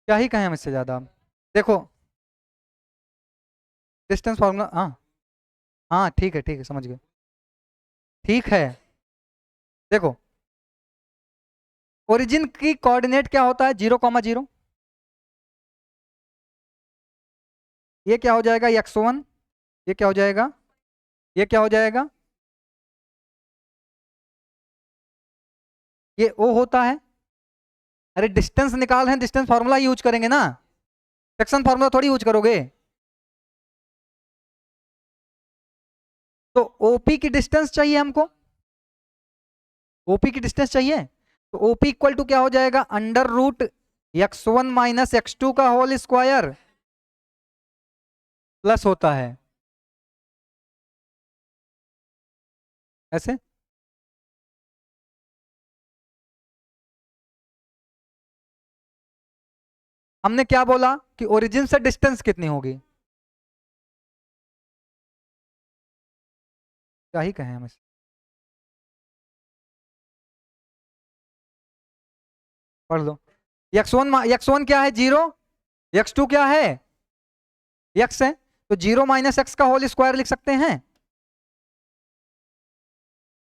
Speaker 1: क्या ही कहें हम इससे ज्यादा? देखो डिस्टेंस फॉर्मूला, हाँ हाँ ठीक है, ठीक है, समझ गए। ठीक है, देखो ओरिजिन की कोऑर्डिनेट क्या होता है? 0,0। ये क्या हो जाएगा? x1। ये क्या हो जाएगा? ये क्या हो जाएगा? ये O होता है। अरे डिस्टेंस निकाल रहे हैं, डिस्टेंस फार्मूला यूज करेंगे ना, सेक्शन फार्मूला थोड़ी यूज करोगे। तो ओपी की डिस्टेंस चाहिए हमको, ओपी की डिस्टेंस चाहिए, तो ओपी इक्वल टू क्या हो जाएगा? Under root x1 minus x2 का होल स्क्वायर प्लस होता है, ऐसे। हमने क्या बोला कि ओरिजिन से डिस्टेंस कितनी होगी, क्या ही कहें हम इसे। पढ़ लो। x1 क्या है, 0। x2 क्या है, x है। तो 0 - x का होल स्क्वायर लिख सकते हैं।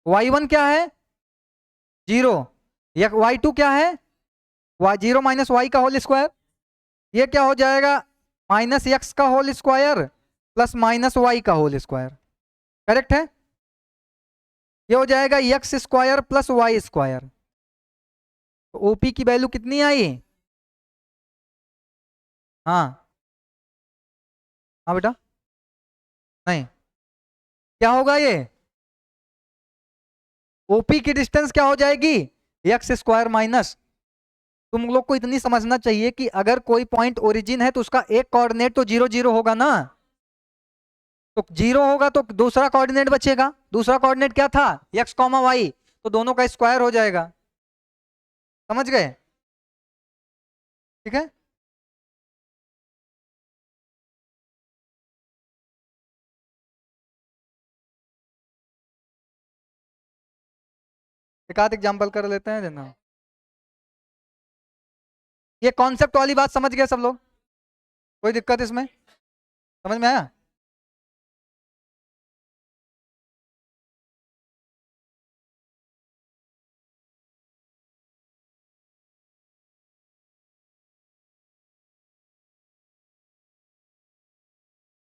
Speaker 1: y1 क्या है, 0। y2 क्या है, y0 - y का होल स्क्वायर। ये क्या हो जाएगा, -x का होल स्क्वायर प्लस -y का होल स्क्वायर। करेक्ट है। ये हो जाएगा x² प्लस y²। तो ओपी की वैल्यू कितनी आई। हाँ। हाँ बेटा। नहीं, क्या होगा ये, ओपी की डिस्टेंस क्या हो जाएगी, x² माइनस। तुम लोग को इतनी समझना चाहिए कि अगर कोई पॉइंट ओरिजिन है तो उसका एक कोऑर्डिनेट तो 0 0 होगा ना। तो 0 होगा तो दूसरा कोऑर्डिनेट बचेगा, दूसरा कोऑर्डिनेट क्या था, x, y। तो दोनों का स्क्वायर हो जाएगा। समझ गए। ठीक है। एक आध एग्जाम्पल कर लेते हैं देना। ये कॉन्सेप्ट वाली बात समझ गए सब लोग, कोई दिक्कत इसमें, समझ में आया।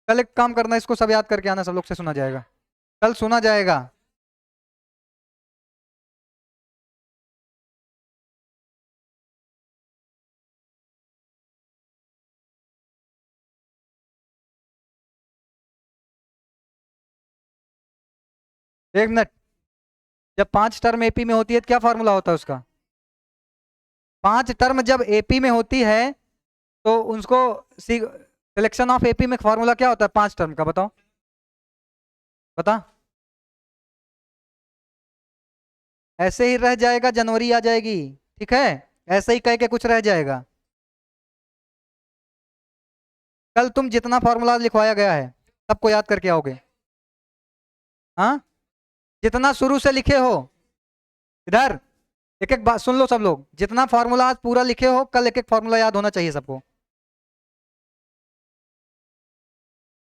Speaker 1: कल एक काम करना, इसको सब याद करके आना, सब लोग से सुना जाएगा, कल सुना जाएगा। एक मिनट, जब 5 टर्म एपी में होती है तो क्या फॉर्मूला होता है उसका, 5 टर्म जब एपी में होती है तो उसको सिलेक्शन ऑफ एपी में फॉर्मूला क्या होता है 5 टर्म का, बताओ। बता। ऐसे ही रह जाएगा, जनवरी आ जाएगी। ठीक है, ऐसे ही कह के कुछ रह जाएगा। कल तुम जितना फॉर्मूला लिखवाया गया है सबको याद करके आओगे। हाँ, जितना शुरू से लिखे हो, इधर एक एक बात सुन लो सब लोग, जितना फॉर्मूला आज पूरा लिखे हो कल एक एक फॉर्मूला याद होना चाहिए सबको।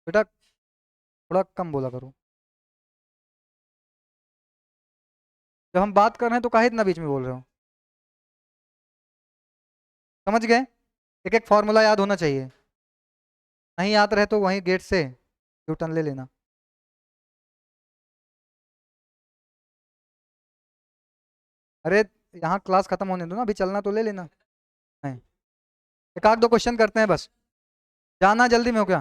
Speaker 1: बेटा थोड़ा कम बोला करो, जब हम बात कर रहे हैं तो काहे इतना बीच में बोल रहे हो। समझ गए, एक एक फॉर्मूला याद होना चाहिए, नहीं याद रहे तो वहीं गेट से यू टर्न ले लेना। अरे यहाँ क्लास खत्म होने दो ना, अभी चलना तो ले लेना। नहीं, एक आध दो क्वेश्चन करते हैं बस, जाना जल्दी में हो क्या।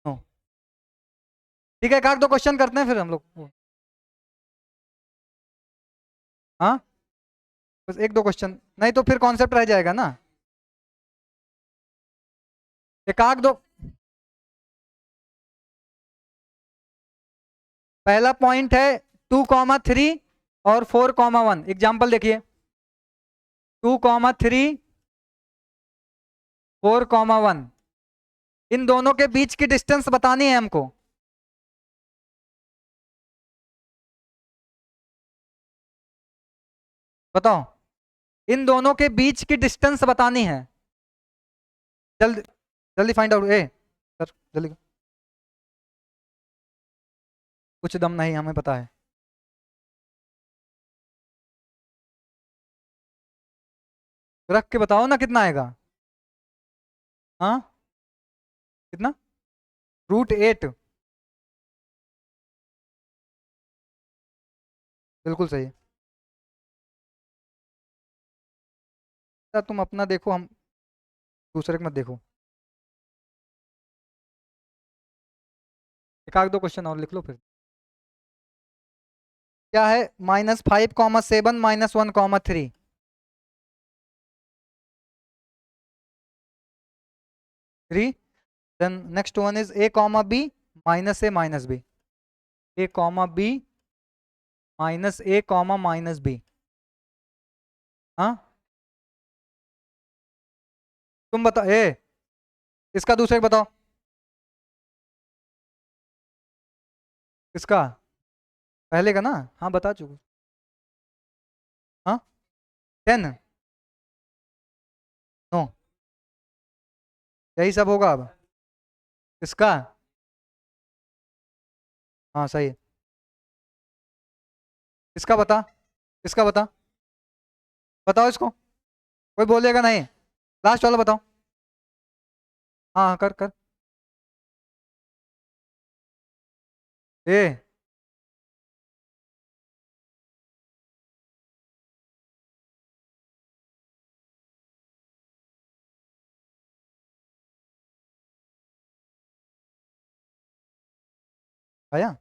Speaker 1: नो। ठीक है, एक आध दो क्वेश्चन करते हैं फिर हम लोग। हाँ, बस एक दो क्वेश्चन, नहीं तो फिर कॉन्सेप्ट रह जाएगा ना। एक आध दो। पहला पॉइंट है 2, 3 और 4, 1। एग्जाम्पल देखिए, 2, 3, 4, 1। इन दोनों के बीच की डिस्टेंस बतानी है हमको। बताओ, इन दोनों के बीच की डिस्टेंस बतानी है। जल्दी जल्दी फाइंड आउट, ए सर जल्दी। कुछ दम नहीं, हमें पता है। रख के बताओ ना कितना आएगा। हाँ, कितना, √8। बिल्कुल सही है। सर तुम अपना देखो, हम दूसरे के मत देखो। एक आध दो क्वेश्चन और लिख लो फिर। क्या है, -5, 7, -1, 3। Then next one is A, B, -A, -B, A, B, -A, -B। हाँ, तुम बताओ इसका दूसरा एक बताओ। इसका पहले का ना, हाँ बता चुके। हाँ, 10, नो, यही सब होगा अब इसका। हाँ सही है। इसका बता, इसका बता, बताओ इसको, कोई बोलेगा नहीं। लास्ट वाला बताओ। हाँ हाँ, कर कर। ए, आया।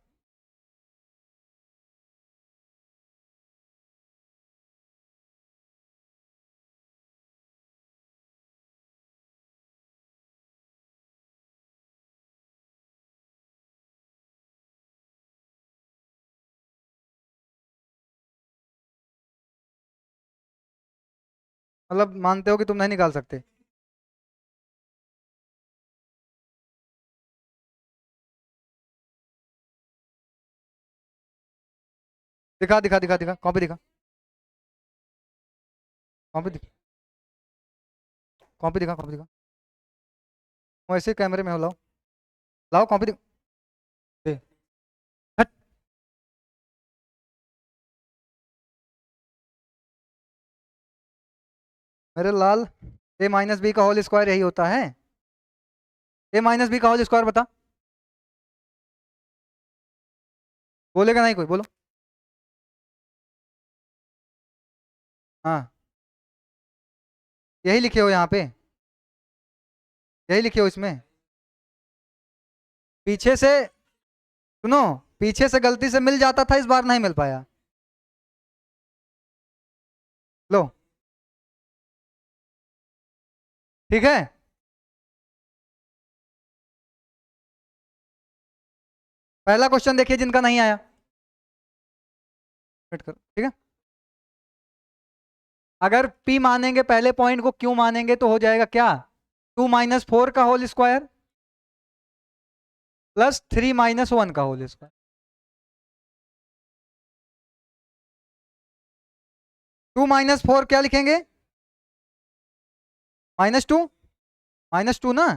Speaker 1: मतलब मानते हो कि तुम नहीं निकाल सकते? दिखा दिखा दिखा दिखा, कॉपी दिखा, कॉपी दिखा, कॉपी दिखा, कॉपी दिखा। वैसे कैमरे में हो, लाओ, लाओ कॉपी दिखा। दे, हट। मेरे लाल, A, -B का होल स्क्वायर यही होता है। A, -B का होल स्क्वायर बता। बोलेगा नहीं कोई, बोलो। हाँ, यही लिखे हो यहाँ पे, यही लिखे हो इसमें। पीछे से, सुनो, पीछे से गलती से मिल जाता था, इस बार नहीं मिल पाया। लो, ठीक है। पहला क्वेश्चन देखिए जिनका नहीं आया, वेट करो, ठीक है। अगर P मानेंगे पहले पॉइंट को, Q मानेंगे तो हो जाएगा क्या, 2 - 4 का होल स्क्वायर +3 - 1 का होल स्क्वायर। 2 - 4 क्या लिखेंगे, -2, -2 ना,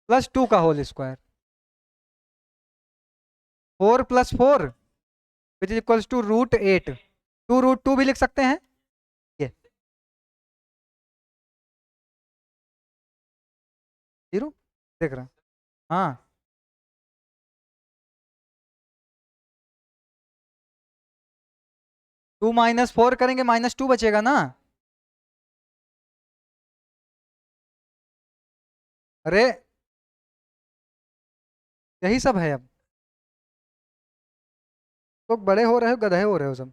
Speaker 1: +2 का whole square, 4 + 4 which is equals to √8। 2 √2 भी लिख सकते हैं ये, 0, देख रहे हैं। हाँ, 2 - 4 करेंगे, -2 बचेगा ना। अरे यही सब है अब, तो बड़े हो रहे हो, गधे हो रहे हो सब।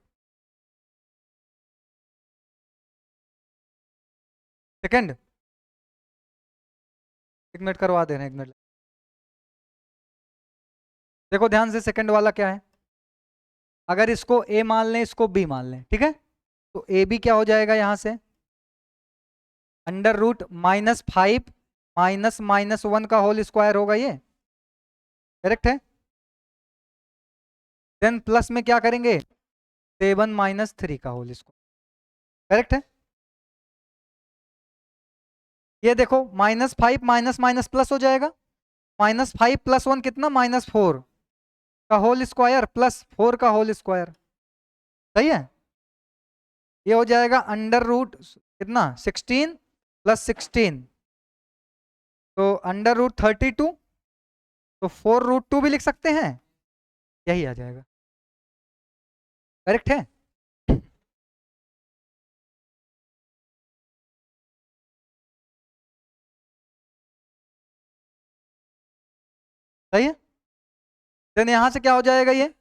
Speaker 1: सेकंड, 1 मिनट करवा दे रहे हैं, 1 मिनट। देखो ध्यान से, सेकंड वाला क्या है, अगर इसको A मान लें, इसको B मान लें, ठीक है, तो AB क्या हो जाएगा यहां से, √-5 -1 का होल स्क्वायर होगा ये, करेक्ट है। देन प्लस में क्या करेंगे, 7 - 3 का होल स्क्वायर, करेक्ट है। ये देखो, -5 माइनस माइनस प्लस हो जाएगा, -5 + 1 कितना, -4 का होल स्क्वायर +4 का होल स्क्वायर, सही है। ये हो जाएगा कितना, 16 + 16, तो √32, तो 4√2 भी लिख सकते हैं, यही आ जाएगा, करेक्ट है। सही है। देन यहां से क्या हो जाएगा ये,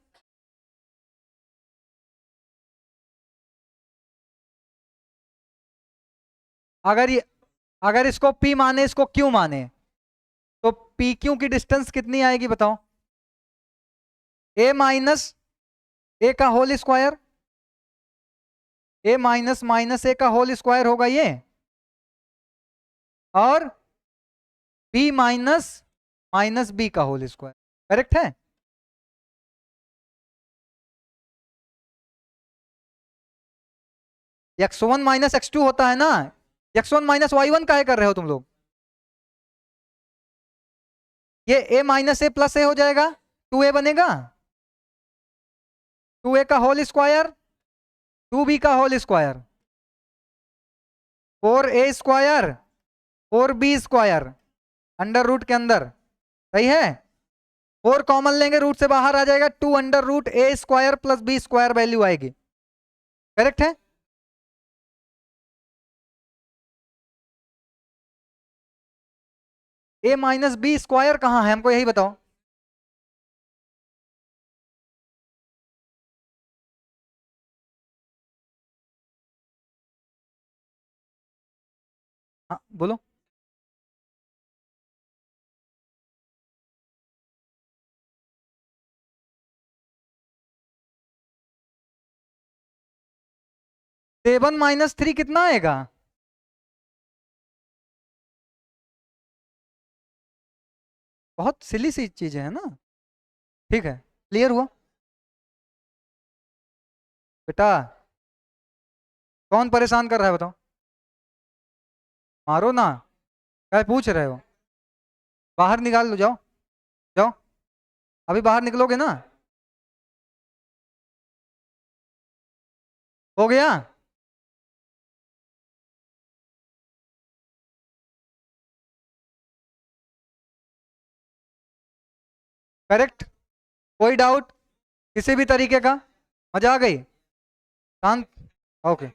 Speaker 1: अगर ये, अगर इसको P माने इसको Q माने, तो पी क्यू की डिस्टेंस कितनी आएगी बताओ, ए माइनस ए का होल स्क्वायर, ए माइनस माइनस ए का होल स्क्वायर होगा ये, और बी माइनस माइनस बी का होल स्क्वायर। करेक्ट है? x1 माइनस x2 होता है ना, x1 माइनस y1 काहे कर रहे हो तुम लोग, ये a माइनस ए प्लस ए हो जाएगा, 2a बनेगा, 2a का होल स्क्वायर, 2b का whole square, 4a square, 4b square, under root के अंदर। सही है? 4 कॉमन लेंगे, रूट से बाहर आ जाएगा, 2 under root A square plus B square value आएगी। करेक्ट है? ए माइनस बी स्क्वायर कहां है, हमको यही बताओ। हाँ बोलो। सेवन माइनस थ्री कितना आएगा, बहुत सिली सी चीजें है ना। ठीक है, क्लियर हुआ बेटा? कौन परेशान कर रहा है बताओ, मारो ना, क्या पूछ रहे हो, बाहर निकाल लो, जाओ जाओ, अभी बाहर निकलोगे ना। हो गया? करेक्ट? कोई डाउट किसी भी तरीके का? मजा आ गई? शांत? ओके।